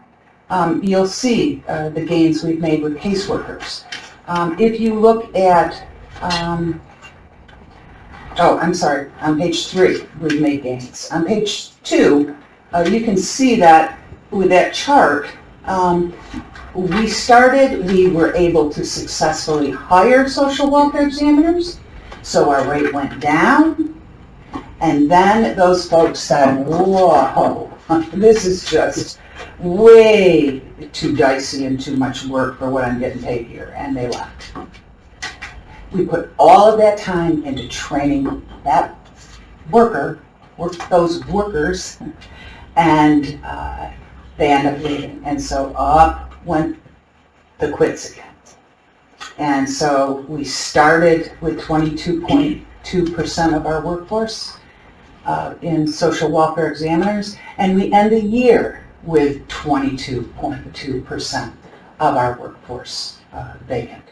you'll see the gains we've made with caseworkers. If you look at, on page 3, we've made gains. On page 2, you can see that with that chart, we were able to successfully hire social welfare examiners, so our rate went down. And then those folks said, whoa, this is just way too dicey and too much work for what I'm getting paid here, and they left. We put all of that time into training that those workers, and they end up leaving. And so up went the quits again. And so we started with 22.2% of our workforce in social welfare examiners, and we end the year with 22.2% of our workforce vacant.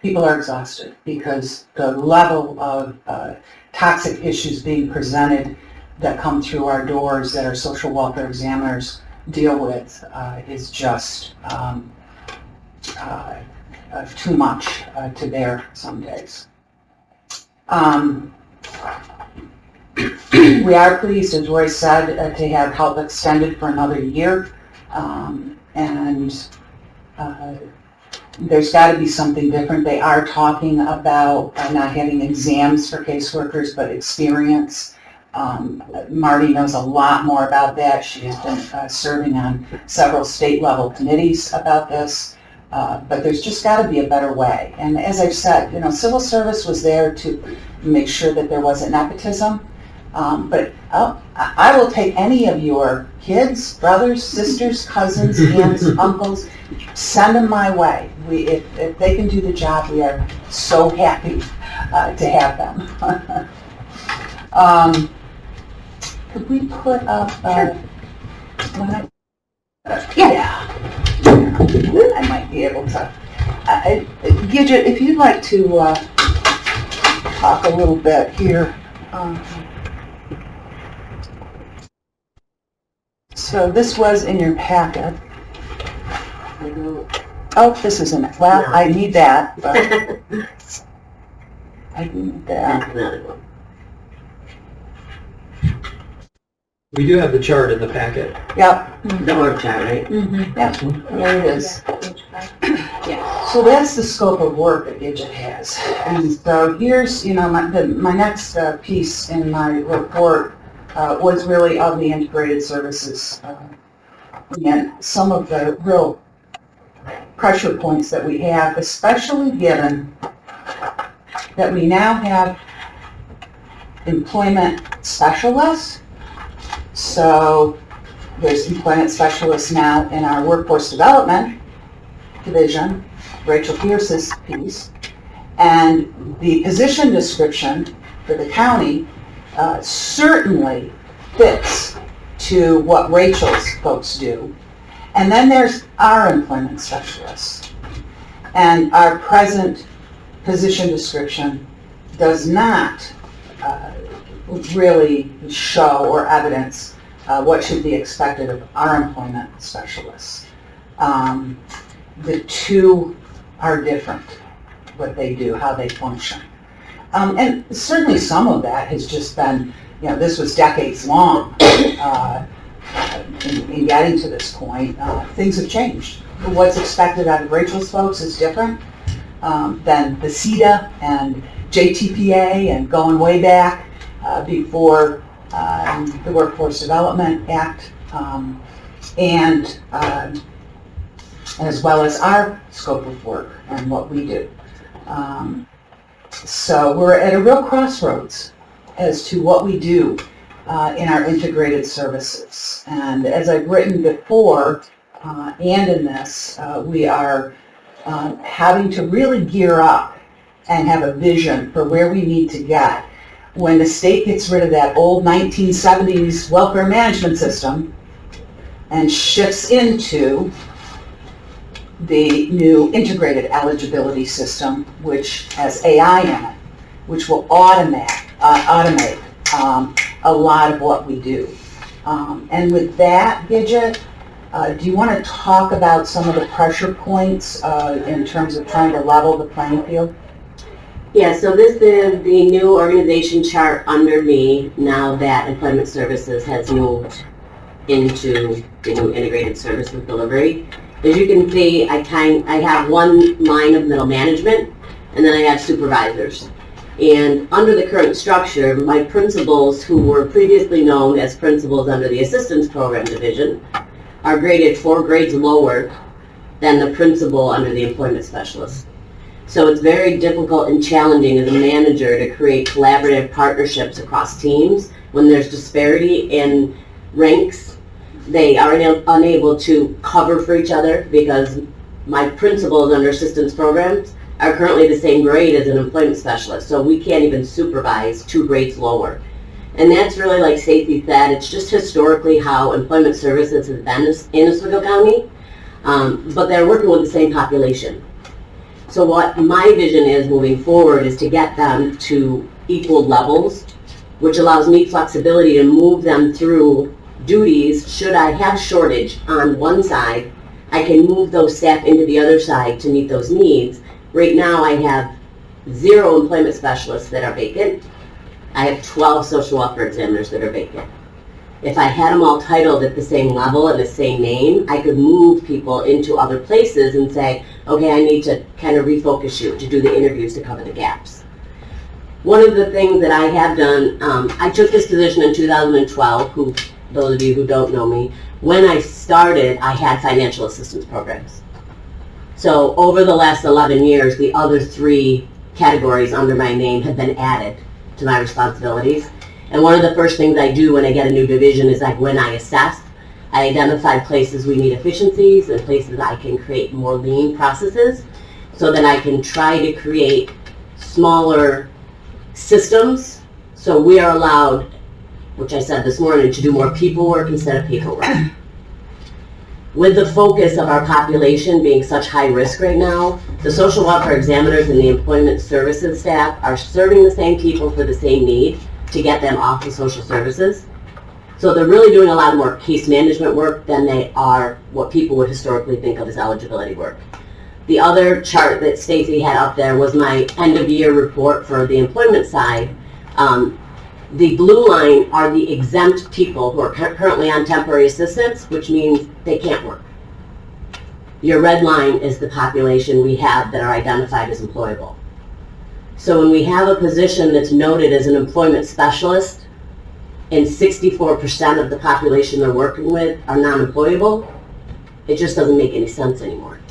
People are exhausted because the level of toxic issues being presented that come through our doors that our social welfare examiners deal with is just too much to bear some days. We are pleased, as Roy said, to have help extended for another year, and There's got to be something different. They are talking about not having exams for caseworkers, but experience. Marty knows a lot more about that. She has been serving on several state-level committees about this. But there's just got to be a better way. And as I've said, you know, civil service was there to make sure that there wasn't nepotism. But I will take any of your kids, brothers, sisters, cousins, aunts, uncles, send them my way. If they can do the job, we are so happy to have them. Could we put up, yeah. I might be able to. Gidget, if you'd like to talk a little bit here. So this was in your packet. Oh, this isn't it. Well, I need that, but I need that. We do have the chart in the packet. Yep. The org chart, right? Yep, there it is. So that's the scope of work that Gidget has. And so here's, you know, my next piece in my report was really of the integrated services and some of the real pressure points that we have, especially given that we now have employment specialists. So there's employment specialists now in our workforce development division, Rachel Pierce's piece, and the position description for the county certainly fits to what Rachel's folks do. And then there's our employment specialists. And our present position description does not really show or evidence what should be expected of our employment specialists. The two are different, what they do, how they function. And certainly some of that has just been, you know, this was decades long in getting to this point. Things have changed. What's expected out of Rachel's folks is different than the CETA and JTPA and going way back before the Workforce Development Act, and as well as our scope of work and what we do. So we're at a real crossroads as to what we do in our integrated services. And as I've written before, and in this, we are having to really gear up and have a vision for where we need to get when the state gets rid of that old 1970s welfare management system and shifts into the new integrated eligibility system, which has AI in it, which will automate a lot of what we do. And with that, Gidget, do you want to talk about some of the pressure points in terms of trying to level the playing field? Yeah, so this is the new organization chart under me now that Employment Services has moved into the new integrated services delivery. As you can see, I have one line of middle management, and then I have supervisors. And under the current structure, my principals, who were previously known as principals under the assistance program division, are graded 4 grades lower than the principal under the employment specialist. So it's very difficult and challenging as a manager to create collaborative partnerships across teams when there's disparity in ranks. They are unable to cover for each other because my principals under assistance programs are currently the same grade as an employment specialist, so we can't even supervise 2 grades lower. And that's really, like Stacey said, it's just historically how employment services has been in Oswego County, but they're working with the same population. So what my vision is moving forward is to get them to equal levels, which allows me flexibility to move them through duties. Should I have shortage on one side, I can move those staff into the other side to meet those needs. Right now I have 0 employment specialists that are vacant. I have 12 social welfare examiners that are vacant. If I had them all titled at the same level and the same name, I could move people into other places and say, okay, I need to kind of refocus you to do the interviews to cover the gaps. One of the things that I have done, I took this position in 2012, who, those of you who don't know me, when I started, I had financial assistance programs. So over the last 11 years, the other 3 categories under my name have been added to my responsibilities. And one of the first things I do when I get a new division is like when I assess, I identify places we need efficiencies and places I can create more lean processes so that I can try to create smaller systems. So we are allowed, which I said this morning, to do more people work instead of paperwork. With the focus of our population being such high risk right now, the social welfare examiners and the employment services staff are serving the same people for the same need to get them off of social services. So they're really doing a lot more case management work than they are what people would historically think of as eligibility work. The other chart that Stacy had up there was my end of year report for the employment side. The blue line are the exempt people who are currently on temporary assistance, which means they can't work. Your red line is the population we have that are identified as employable. So when we have a position that's noted as an employment specialist and 64% of the population they're working with are non-employable, it just doesn't make any sense anymore.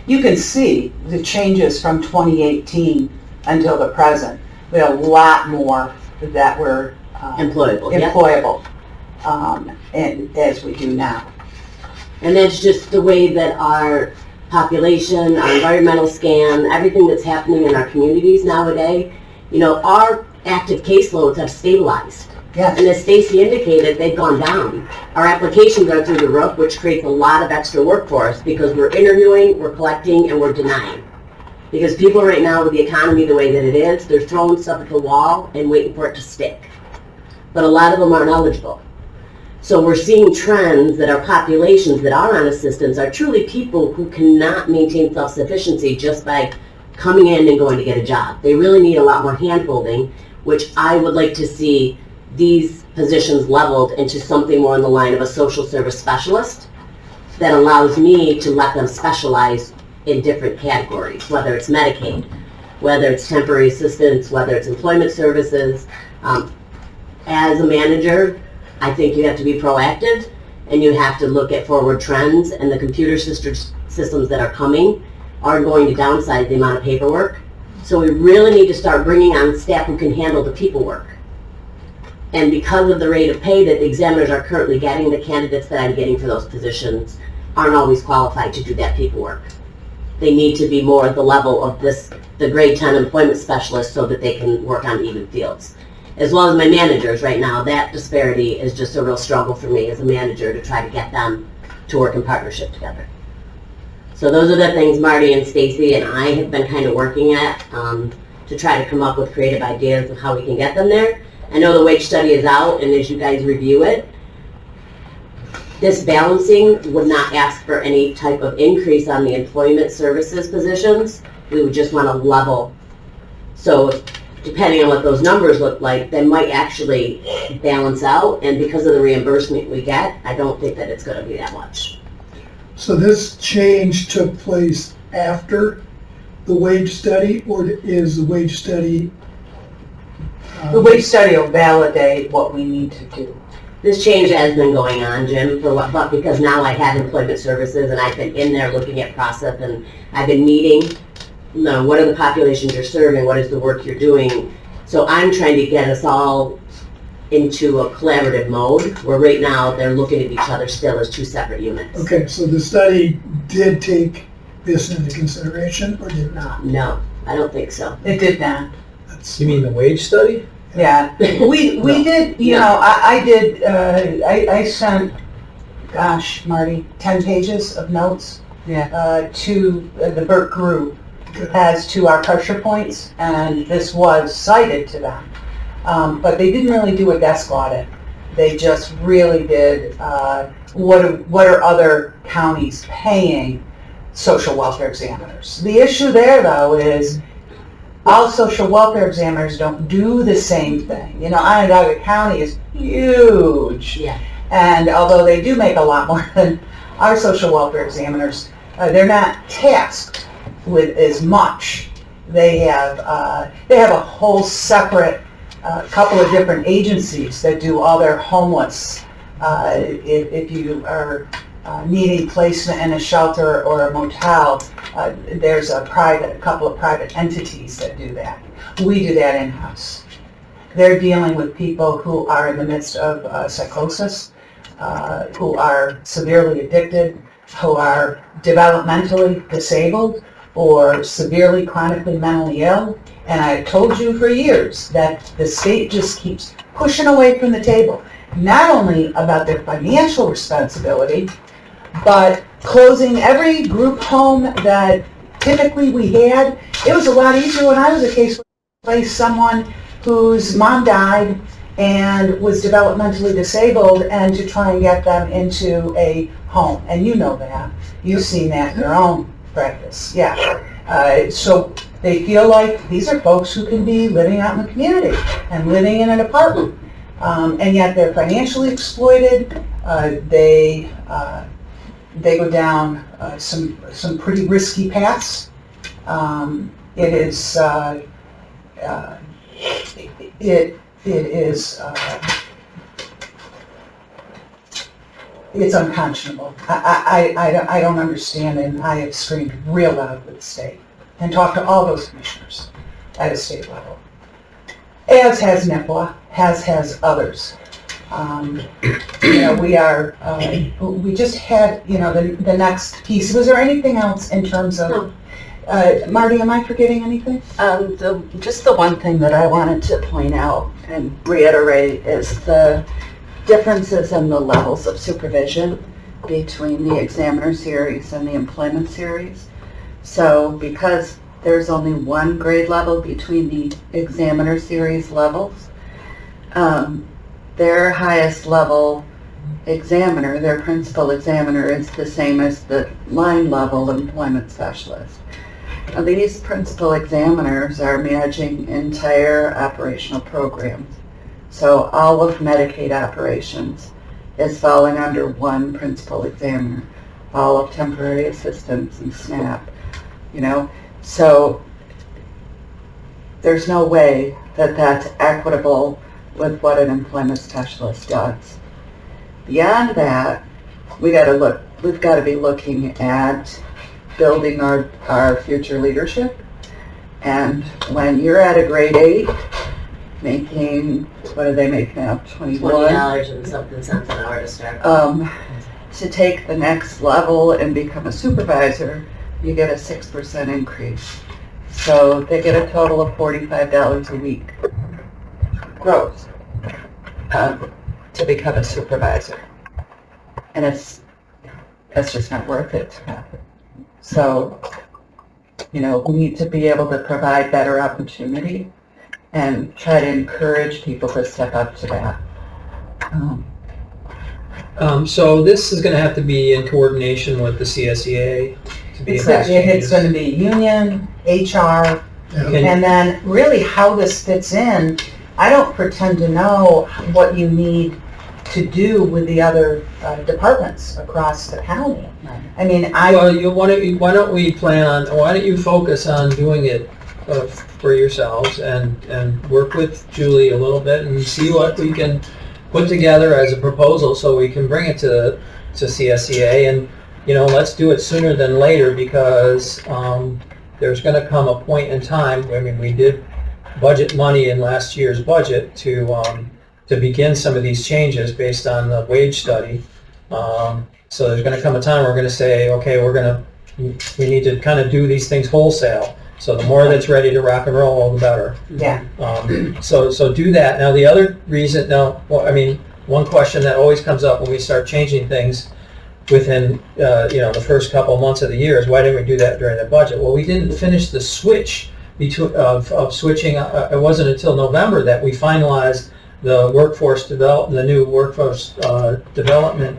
You can see the changes from 2018 until the present. We had a lot more that were Employable, and as we do now. And that's just the way that our population, our environmental scan, everything that's happening in our communities nowadays, you know, our active caseloads have stabilized. Yes. And as Stacy indicated, they've gone down. Our applications are through the roof, which creates a lot of extra work for us because we're interviewing, we're collecting, and we're denying. Because people right now, with the economy the way that it is, they're throwing stuff at the wall and waiting for it to stick. But a lot of them aren't eligible. So we're seeing trends that our populations that are on assistance are truly people who cannot maintain self-sufficiency just by coming in and going to get a job. They really need a lot more hand-holding, which I would like to see these positions leveled into something more in the line of a social service specialist that allows me to let them specialize in different categories, whether it's Medicaid, whether it's temporary assistance, whether it's employment services. As a manager, I think you have to be proactive and you have to look at forward trends, and the computer systems that are coming are going to downsize the amount of paperwork. So we really need to start bringing on staff who can handle the people work. And because of the rate of pay that the examiners are currently getting, the candidates that I'm getting for those positions aren't always qualified to do that paperwork. They need to be more at the level of the grade 10 employment specialist so that they can work on even fields. As well as my managers right now, that disparity is just a real struggle for me as a manager to try to get them to work in partnership together. So those are the things Marty and Stacy and I have been kind of working at to try to come up with creative ideas of how we can get them there. I know the wage study is out, and as you guys review it, this balancing would not ask for any type of increase on the employment services positions. We would just want to level. So depending on what those numbers look like, they might actually balance out, and because of the reimbursement we get, I don't think that it's going to be that much. So this change took place after the wage study, or is the wage study? The wage study will validate what we need to do. This change has been going on, Jim, but because now I have employment services and I've been in there looking at process, and I've been meeting, you know, what are the populations you're serving, what is the work you're doing. So I'm trying to get us all into a collaborative mode, where right now they're looking at each other still as two separate units. Okay, so the study did take this into consideration, or did not? No, I don't think so. It did not. You mean the wage study? Yeah, we did, you know, I sent, gosh, Marty, 10 pages of notes to the Burke group as to our pressure points, and this was cited to them. But they didn't really do a desk audit. They just really did, what are other counties paying social welfare examiners? The issue there, though, is all social welfare examiners don't do the same thing. You know, Onondaga County is huge. Yeah. And although they do make a lot more than our social welfare examiners, they're not tasked with as much. They have a whole separate couple of different agencies that do all their homeless. If you are needing placement in a shelter or a motel, there's a couple of private entities that do that. We do that in-house. They're dealing with people who are in the midst of psychosis, who are severely addicted, who are developmentally disabled, or severely chronically mentally ill. And I've told you for years that the state just keeps pushing away from the table, not only about their financial responsibility, but closing every group home that typically we had. It was a lot easier when I was a case where I placed someone whose mom died and was developmentally disabled, and to try and get them into a home. And you know that. You've seen that in your own practice. Yeah. So they feel like these are folks who can be living out in the community and living in an apartment. And yet they're financially exploited. They go down some pretty risky paths. It is it's unconscionable. I don't understand, and I have screamed real loud with the state and talked to all those commissioners at a state level, as has NIPWA, has others. We just had, the next piece. Was there anything else in terms of, Marty, am I forgetting anything? Just the one thing that I wanted to point out and reiterate is the differences in the levels of supervision between the examiner series and the employment series. So because there's only one grade level between the examiner series levels, their highest level examiner, their principal examiner, is the same as the line level employment specialist. Now, these principal examiners are managing entire operational programs. So all of Medicaid operations is falling under one principal examiner, all of temporary assistance and SNAP, So there's no way that that's equitable with what an employment specialist does. Beyond that, we've got to be looking at building our future leadership. And when you're at a grade 8, making, what do they make now, $21? $20 and something cents an hour to start. To take the next level and become a supervisor, you get a 6% increase. So they get a total of $45 a week gross to become a supervisor. And it's just not worth it. So, we need to be able to provide better opportunity and try to encourage people to step up to that. So this is going to have to be in coordination with the CSEA to be It's going to be union, HR, and then really how this fits in. I don't pretend to know what you need to do with the other departments across the county. I mean, why don't you focus on doing it for yourselves and work with Julie a little bit and see what we can put together as a proposal so we can bring it to CSEA, and let's do it sooner than later, because there's going to come a point in time. I mean, we did budget money in last year's budget to begin some of these changes based on the wage study. So there's going to come a time we're going to say, okay, we need to kind of do these things wholesale. So the more that's ready to rock and roll, the better. Yeah. So do that. Now the other reason, one question that always comes up when we start changing things within the first couple of months of the year is, why didn't we do that during the budget? Well, we didn't finish the switch of switching. It wasn't until November that we finalized the new workforce development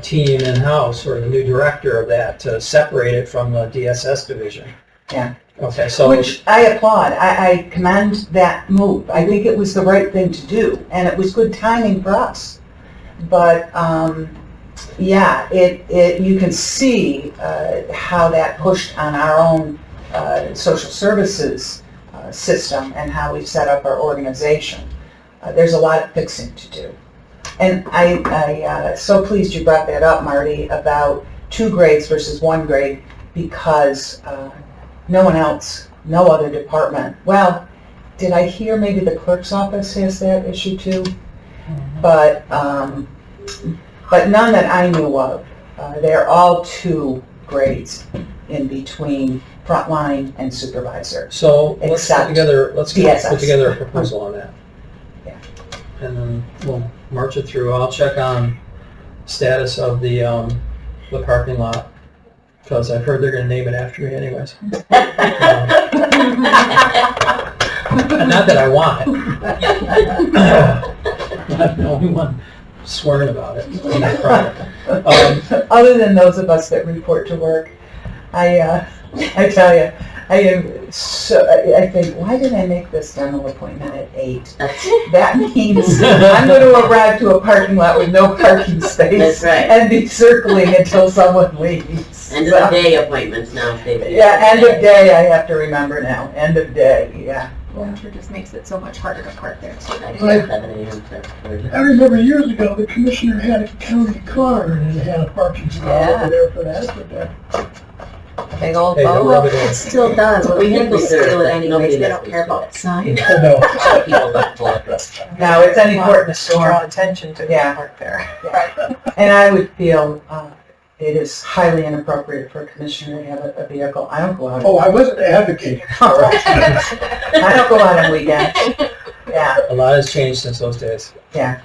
team in-house, or the new director of that, to separate it from the DSS division. Yeah. Okay, so. Which I applaud. I commend that move. I think it was the right thing to do, and it was good timing for us. But yeah, you can see how that pushed on our own social services system and how we've set up our organization. There's a lot of fixing to do. And I so pleased you brought that up, Marty, about 2 grades versus 1 grade, because no one else, no other department, well, did I hear maybe the clerk's office has that issue too? But none that I knew of. They're all 2 grades in between frontline and supervisor. So let's put Except together, put PSS. together a proposal on that. Yeah. And then we'll march it through. I'll check on status of the parking lot, because I've heard they're gonna name it after me anyways. Not that I want it. I'm the only one swearing about it. Other than those of us that report to work, I tell you, I am so, I think, why did I make this dental appointment at 8? That means I'm going to arrive to a parking lot with no parking space. That's right. And be circling until someone leaves. End of the day appointments now, Stacey. Yeah, end of day, I have to remember now. End of day, yeah. Winter just makes it so much harder to park there too. I remember years ago, the commissioner had a county car and it had a parking spot over there for that. A big old Hey, don't boat. rub it in. It still does, but We have people to steal serve it it. anyways. Nobody They don't listens care to about it. sign. No, it's any important to store. Draw attention to the Yeah. park there. And I would feel it is highly inappropriate for a commissioner to have a vehicle. I don't go out. Oh, I wasn't advocating. All right. I don't go out on weekends. Yeah, A lot has changed since those days. yeah.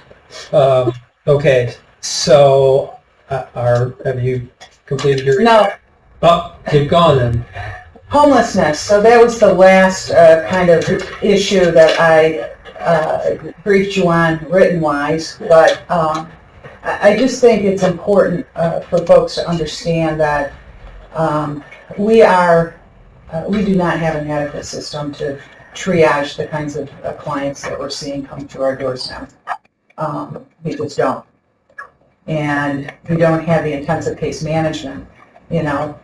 Okay, so have you completed your? No, Oh, keep going then. homelessness. So that was the last kind of issue that I briefed you on written-wise. But I just think it's important for folks to understand that we do not have an adequate system to triage the kinds of clients that we're seeing come through our doors now. We just don't. And we don't have the intensive case management. You know,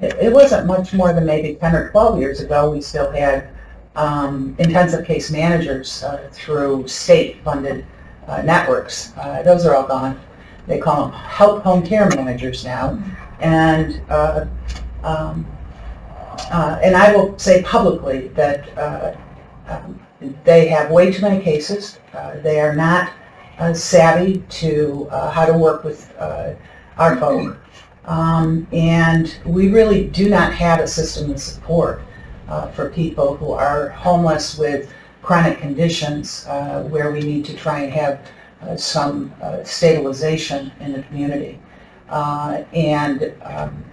it wasn't much more than maybe 10 or 12 years ago. We still had intensive case managers through state-funded networks. Those are all gone. They call them help home care managers now. And I will say publicly that they have way too many cases. They are not savvy to how to work with our folk. And we really do not have a system of support for people who are homeless with chronic conditions where we need to try and have some stabilization in the community.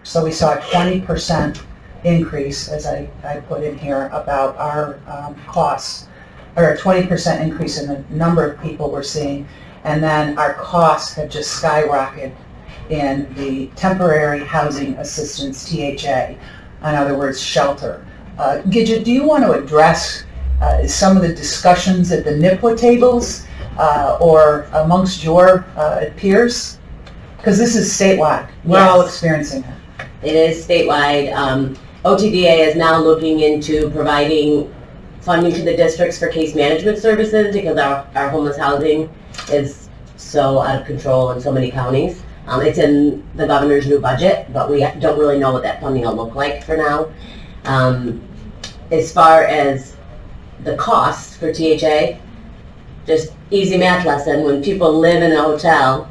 So we saw a 20% increase, as I put in here, about our costs, or a 20% increase in the number of people we're seeing, and then our costs have just skyrocketed in the temporary housing assistance, THA, in other words, shelter. Gidget, do you want to address some of the discussions at the NIPWA tables or amongst your peers? Because this is statewide. We're all experiencing it. It is statewide. OTDA is now looking into providing funding to the districts for case management services because our homeless housing is so out of control in so many counties. It's in the governor's new budget, but we don't really know what that funding will look like for now. As far as the cost for THA, just easy math lesson, when people live in a hotel,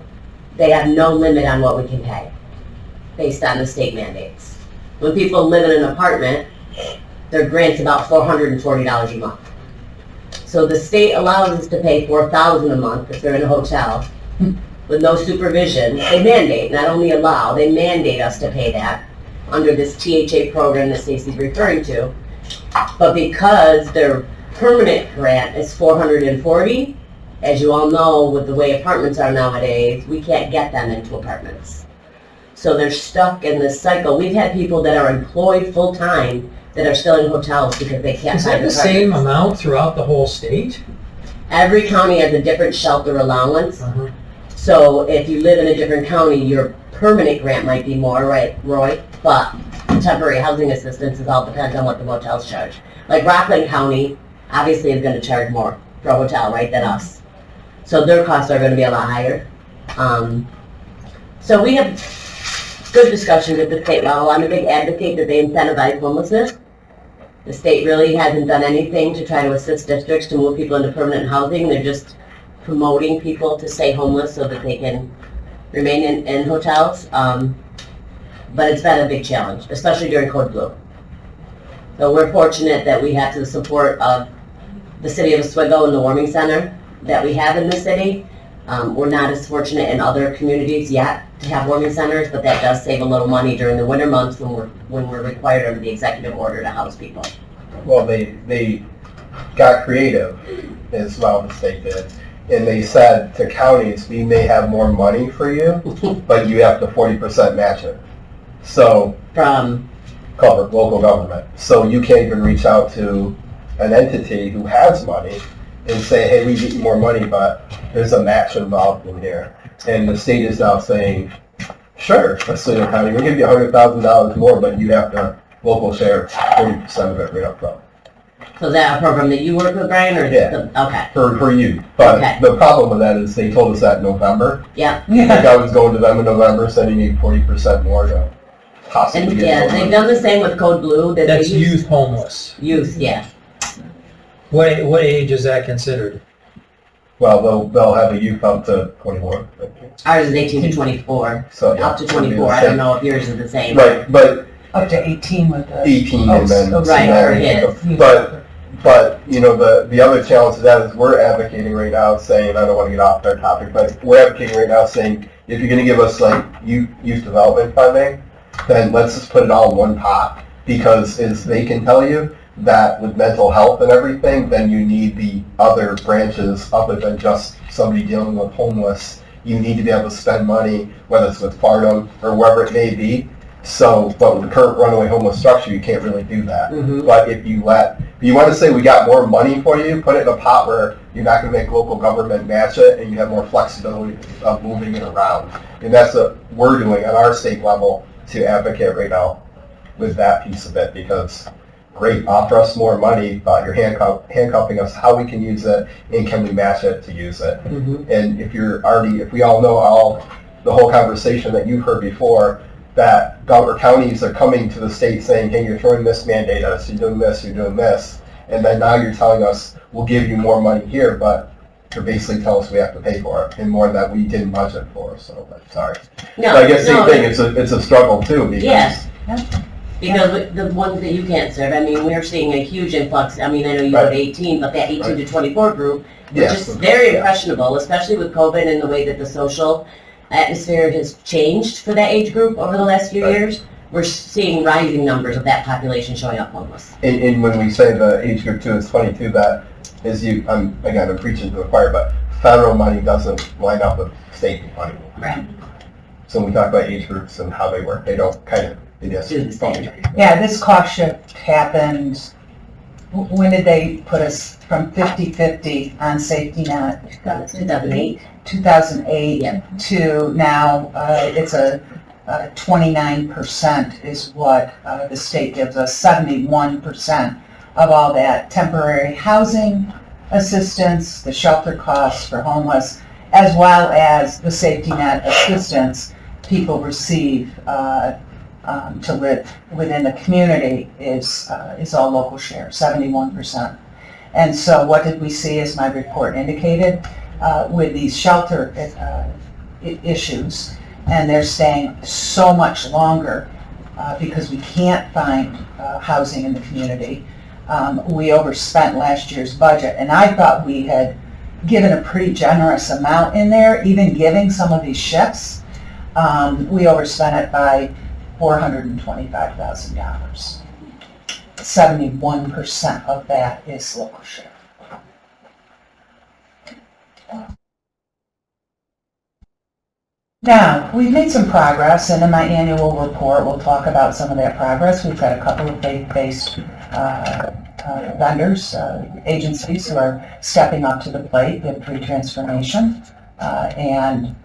they have no limit on what we can pay based on the state mandates. When people live in an apartment, their grant's about $440 a month. So the state allows us to pay $4,000 a month if they're in a hotel with no supervision. They mandate, not only allow, they mandate us to pay that under this THA program that Stacey's referring to. But because their permanent grant is $440, as you all know, with the way apartments are nowadays, we can't get them into apartments. So they're stuck in this cycle. We've had people that are employed full-time that are still in hotels because they can't Is that find the apartments. same amount throughout the whole state? Every county has a different shelter allowance. So So if you live in a different county, your permanent grant might be more, right, Roy? But temporary housing assistance is all depends on what the motels charge. Like Rockland County, obviously is gonna charge more for a hotel, right, than us. So their costs are gonna be a lot higher. So we have good discussions at the state level. I'm a big advocate that they incentivize homelessness. The state really hasn't done anything to try to assist districts to move people into permanent housing. They're just promoting people to stay homeless so that they can remain in hotels. But it's been a big challenge, especially during Code Blue. So we're fortunate that we have the support of the city of Oswego and the warming center that we have in the city. We're not as fortunate in other communities yet to have warming centers, but that does save a little money during the winter months when we're required under the executive order to house people. Well, they got creative as well, the state did. And they said to counties, we may have more money for you, but you have to 40% match it. So, From local government. So you can't even reach out to an entity who has money and say, hey, we get you more money, but there's a match involved in here. And the state is now saying, sure, Oswego County, we'll give you $100,000 more, but you have to local share 40% of it right up front. So is that a program that you work with, Brian, or okay. For you. But Okay. the problem with that is they told us that in November. Yeah. Like I was going to them in November, saying you need 40% more to possibly And get yeah, more they've money. done the same with Code Blue. That That's they use youth homeless. youth, yeah. What age is that considered? Well, they'll have a youth up to 21. Ours is 18 to 24, So yeah, up to it'll be the 24. I same. don't know if yours is the same. Right, but Up to 18 with the. 18 and then. Right, for kids. But, you know, the other challenge to that is we're advocating right now saying, I don't want to get off our topic, but we're advocating right now saying, if you're going to give us like youth development funding, then let's just put it all in one pot. Because as they can tell you, that with mental health and everything, then you need the other branches other than just somebody dealing with homeless. You need to be able to spend money, whether it's with Farnham or wherever it may be. So, but with the current runaway homeless structure, you can't really do that. Mhm. But if you want to say we got more money for you, put it in a pot where you're not going to make local government match it, and you have more flexibility of moving it around. And that's what we're doing at our state level to advocate right now with that piece of it, because great, offer us more money, but you're handcuffing us how we can use it, and can we match it to use it. Mhm. And if we all know the whole conversation that you've heard before, that counties are coming to the state saying, hey, you're throwing this mandate at us, you're doing this, and then now you're telling us, we'll give you more money here, but you're basically telling us we have to pay for it, and more that we didn't budget for, so, sorry. No, But I guess no, same thing, it's a struggle too, because. Yes. Because with the ones that you can't serve, I mean, we're seeing a huge influx. I mean, I know you go to 18, but that 18 to 24 group, which Yes. is very impressionable, especially with COVID and the way that the social atmosphere has changed for that age group over the last few Right. years. We're seeing rising numbers of that population showing up homeless. And when we say the age group too, it's funny too that I'm preaching to the choir, but federal money doesn't line up with state money. Right. So when we talk about age groups and how they work, they don't they just Do the same. Yeah, this cost shift happened, when did they put us from 50/50 on safety net? 2008. 2008 Yeah. to now, it's a 29% is what the state gives us, 71% of all that temporary housing assistance, the shelter costs for homeless, as well as the safety net assistance people receive to live within the community is all local share, 71%. And so what did we see, as my report indicated, with these shelter issues, and they're staying so much longer because we can't find housing in the community. We overspent last year's budget, and I thought we had given a pretty generous amount in there, even giving some of these shifts. We overspent it by $425,000. 71% of that is local share. Now, we've made some progress, and in my annual report, we'll talk about some of that progress. We've got a couple of faith-based vendors, agencies who are stepping up to the plate with pre-transformation, and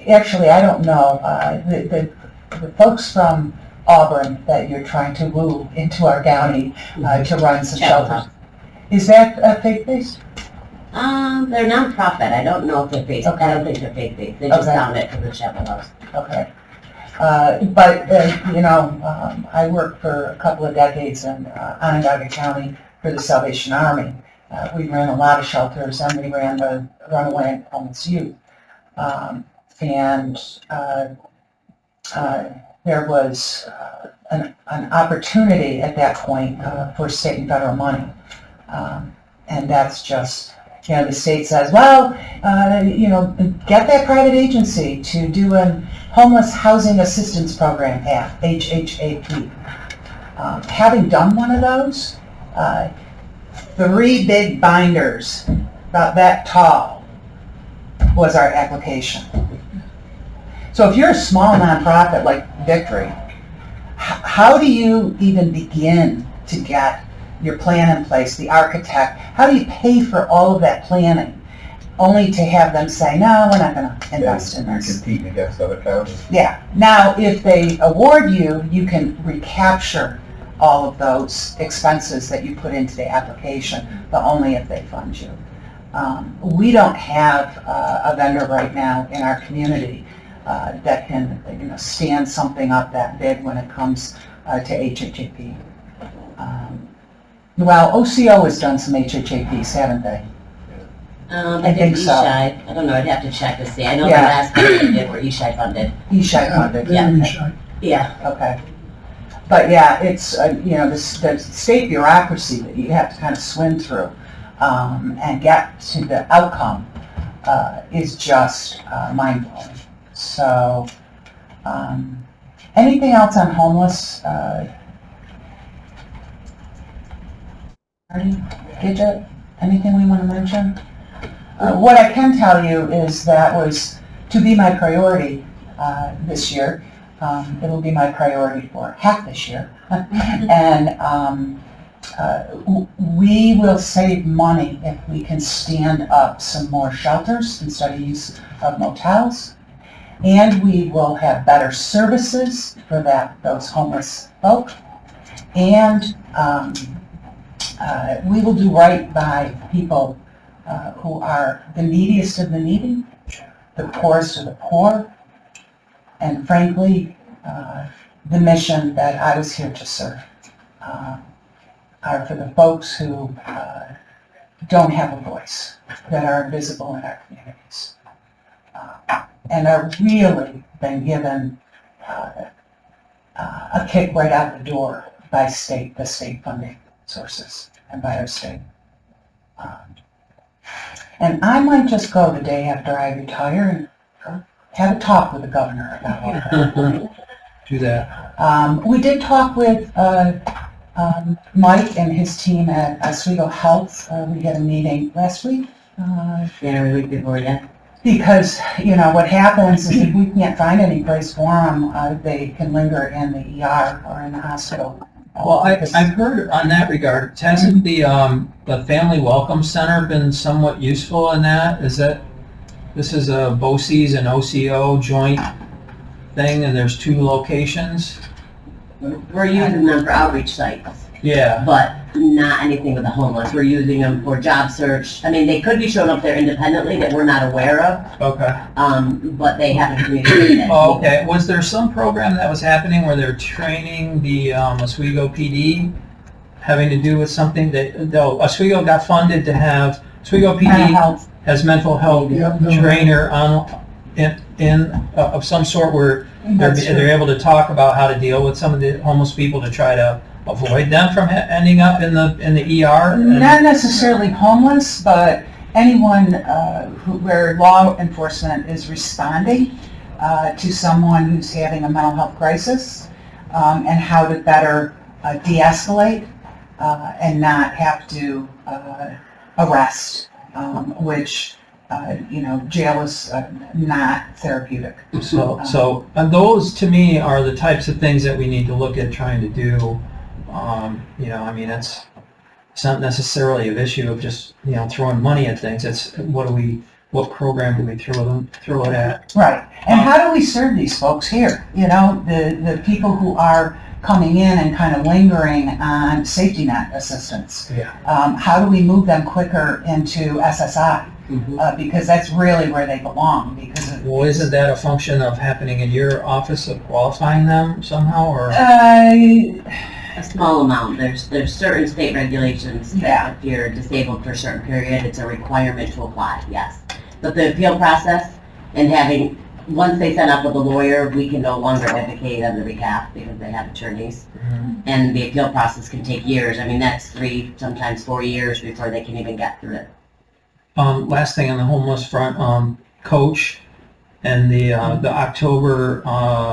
Actually, I don't know. The folks from Auburn that you're trying to woo into our county to run some shelters, is that faith-based? They're nonprofit. I don't know if they're faith. Okay. I don't think they're faith-based. They just Okay. found it for the Chapel House. Okay. But you know, I worked for a couple of decades in Onondaga County for the Salvation Army. We ran a lot of shelters, and we ran the runaway and homeless youth. There was an opportunity at that point for state and federal money. And that's just, you know, the state says, well, you know, get that private agency to do a homeless housing assistance program, HHAP. Having done one of those, 3 big binders about that tall was our application. So if you're a small nonprofit like Victory, how do you even begin to get your plan in place, the architect? How do you pay for all of that planning, only to have them say, no, we're not going to invest in this? You're competing against other counties. Yeah. Now, if they award you, you can recapture all of those expenses that you put into the application, but only if they fund you. We don't have a vendor right now in our community that can, you know, stand something up that big when it comes to HHAP. Well, OCO has done some HHAPs, haven't they? I think so. Eshai. I don't know. I'd have to check to see. I know Yeah. the last one they did were Eshai funded. Eshai funded. Yeah. Eshai. Yeah. Okay. But yeah, it's, you know, the state bureaucracy that you have to kind of swim through and get to the outcome is just mind-blowing. So, anything else on homeless? Gidget, anything we want to mention? What I can tell you is that was to be my priority this year. It'll be my priority for half this year. And we will save money if we can stand up some more shelters instead of use of motels. And we will have better services for those homeless folk. And we will do right by people who are the neediest of the needy, the poorest of the poor, and frankly, the mission that I was here to serve are for the folks who don't have a voice, that are invisible in our communities, and are really been given a kick right out the door by the state funding sources and by our state. And I might just go the day after I retire and have a talk with the governor about all that. Do that. We did talk with Mike and his team at Oswego Health. We had a meeting last week. Yeah, the week before, yeah. Because, you know, what happens is if we can't find any place for them, they can linger in the ER or in the hospital. Well, I've heard on that regard, hasn't the Family Welcome Center been somewhat useful in that? This is a BOCES and OCO joint thing, and there's 2 locations? We're using them for outreach sites, Yeah. but not anything with the homeless. We're using them for job search. I mean, they could be showing up there independently that we're not aware of, Okay. but they haven't communicated. Oh, okay. Was there some program that was happening where they're training the Oswego PD having to do with something that, though Oswego got funded to have, Oswego PD has mental health trainer of some sort where they're able to talk about how to deal with some of the homeless people to try to avoid them from ending up in the ER? Not necessarily homeless, but anyone where law enforcement is responding to someone who's having a mental health crisis, and how to better de-escalate and not have to arrest, which you know, jail is not therapeutic. So and those to me are the types of things that we need to look at trying to do. You know, I mean, it's not necessarily an issue of just, you know, throwing money at things. It's what do we what program do we throw it at? Right. And how do we serve these folks here? You know, the people who are coming in and kind of lingering on safety net assistance. Yeah. How do we move them quicker into SSI? Because that's really where they belong. Because Well, isn't that a function of happening in your office of qualifying them somehow, or? A small amount. There's certain state regulations that if you're disabled for a certain period, it's a requirement to apply, yes. But the appeal process and once they sign up with a lawyer, we can no longer advocate on their behalf because they have attorneys. And the appeal process can take years. I mean, that's 3, sometimes 4 years before they can even get through it. Last thing on the homeless front, Coach and the October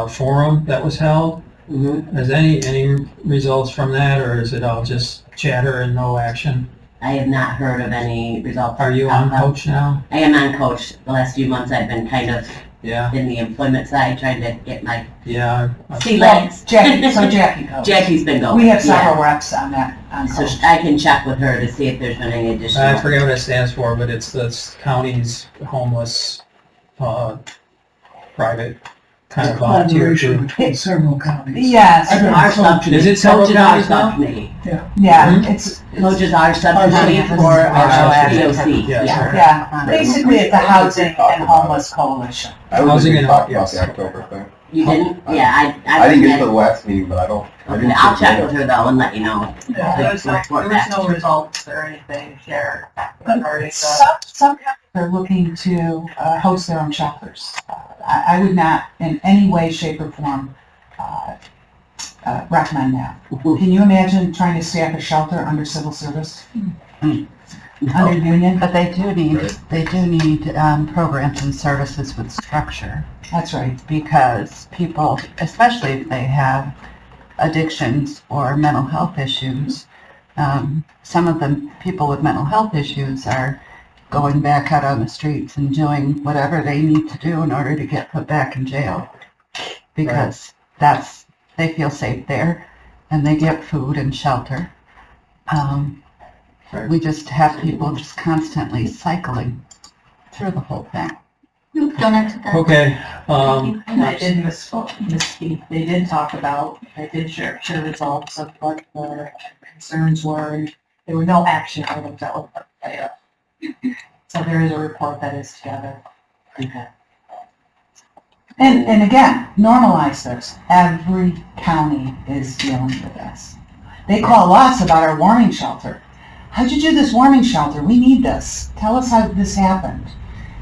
forum that was held. Is any results from that, or is it all just chatter and no action? I have not heard of any results. Are you on Coach now? I am on Coach. The last few months I've been kind of Yeah. in the employment side trying to get my Yeah. sea legs. Jackie goes. Jackie's been going. We have several reps on that. On So Coach. I can check with her to see if there's been any additional. I forget what it stands for, but it's the county's homeless, private kind of volunteer group. Between several counties. Yes. It's our subcommittee. Is it several Coach is our counties now? subcommittee. Yeah, it's Coach is our subcommittee Our for our subcommittee. POC. Yes. Yeah. yeah, basically it's the Housing and Homeless Coalition. I don't Housing think we and- talked about yes. the October thing. You didn't? Yeah, I didn't get to the last meeting, but I don't. I Okay, didn't I'll see check it. with her though and let you know. There was no results or anything shared regarding Some counties are looking to host their own shelters. I would not in any way, shape, or form recommend that. Can you imagine trying to staff a shelter under civil service? Under union? But they do need programs and services with structure, That's right. because people, especially if they have addictions or mental health issues, some of the people with mental health issues are going back out on the streets and doing whatever they need to do in order to get put back in jail, because they feel safe there and they get food and shelter. We just have people just constantly cycling through the whole thing. Donate to that. Okay. And I did misspeak. They did talk about, I did share results of what the concerns were, and there were no action items that were put there. So there is a report that is together. Okay. And again, normalize this. Every county is dealing with this. They call us about our warming shelter. How'd you do this warming shelter? We need this. Tell us how this happened.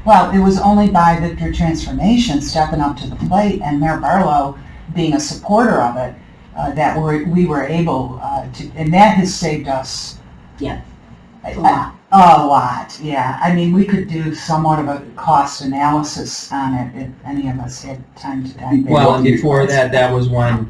Well, it was only by Victor Transformation stepping up to the plate and Mayor Barlow being a supporter of it that we were able to, and that has saved us. Yeah. A lot, yeah. I mean, we could do somewhat of a cost analysis on it if any of us had time to dive in. Well, and before that was when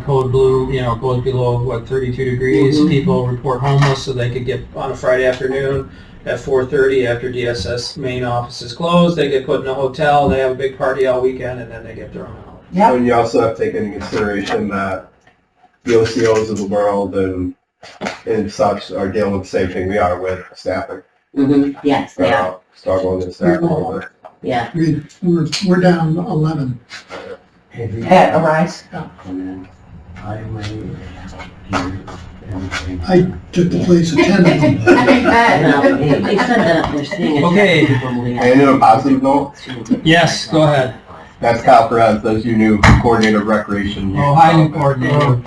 code blue, goes below, 32 degrees, people report homeless so they could get on a Friday afternoon at 4:30 after DSS main office is closed, they get put in a hotel, they have a big party all weekend, and then they get thrown out. Yep. And you also have to take into consideration that the OCOs of the world and such are dealing with the same thing we are with staffing. Yes, they are. Struggling to staff a little bit. Yeah. We're down 11. At Arise? I took the place of 10 of them. They said that they're seeing it. Okay. And on a positive note, Yes, go ahead. that's Kyle Perez, as you knew, coordinator of recreation. Oh, hi, new coordinator.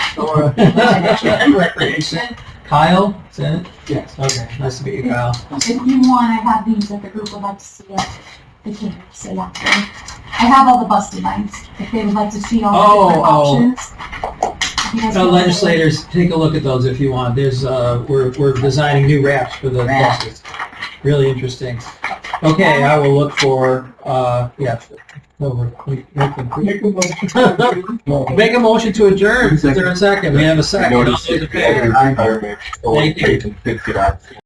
Recreation. Kyle, is that it? Yes. Okay, nice to meet you, Kyle. If you want to have these that the group would like to see it, they can say that. I have all the busted lines, if they would like to see all the different options. You guys can- Legislators, take a look at those if you want. There's, we're designing new wraps for the buses. Really interesting. Okay, I will look for, Make a motion to adjourn. Is there a second? We have a second. All those in favor? Thank you.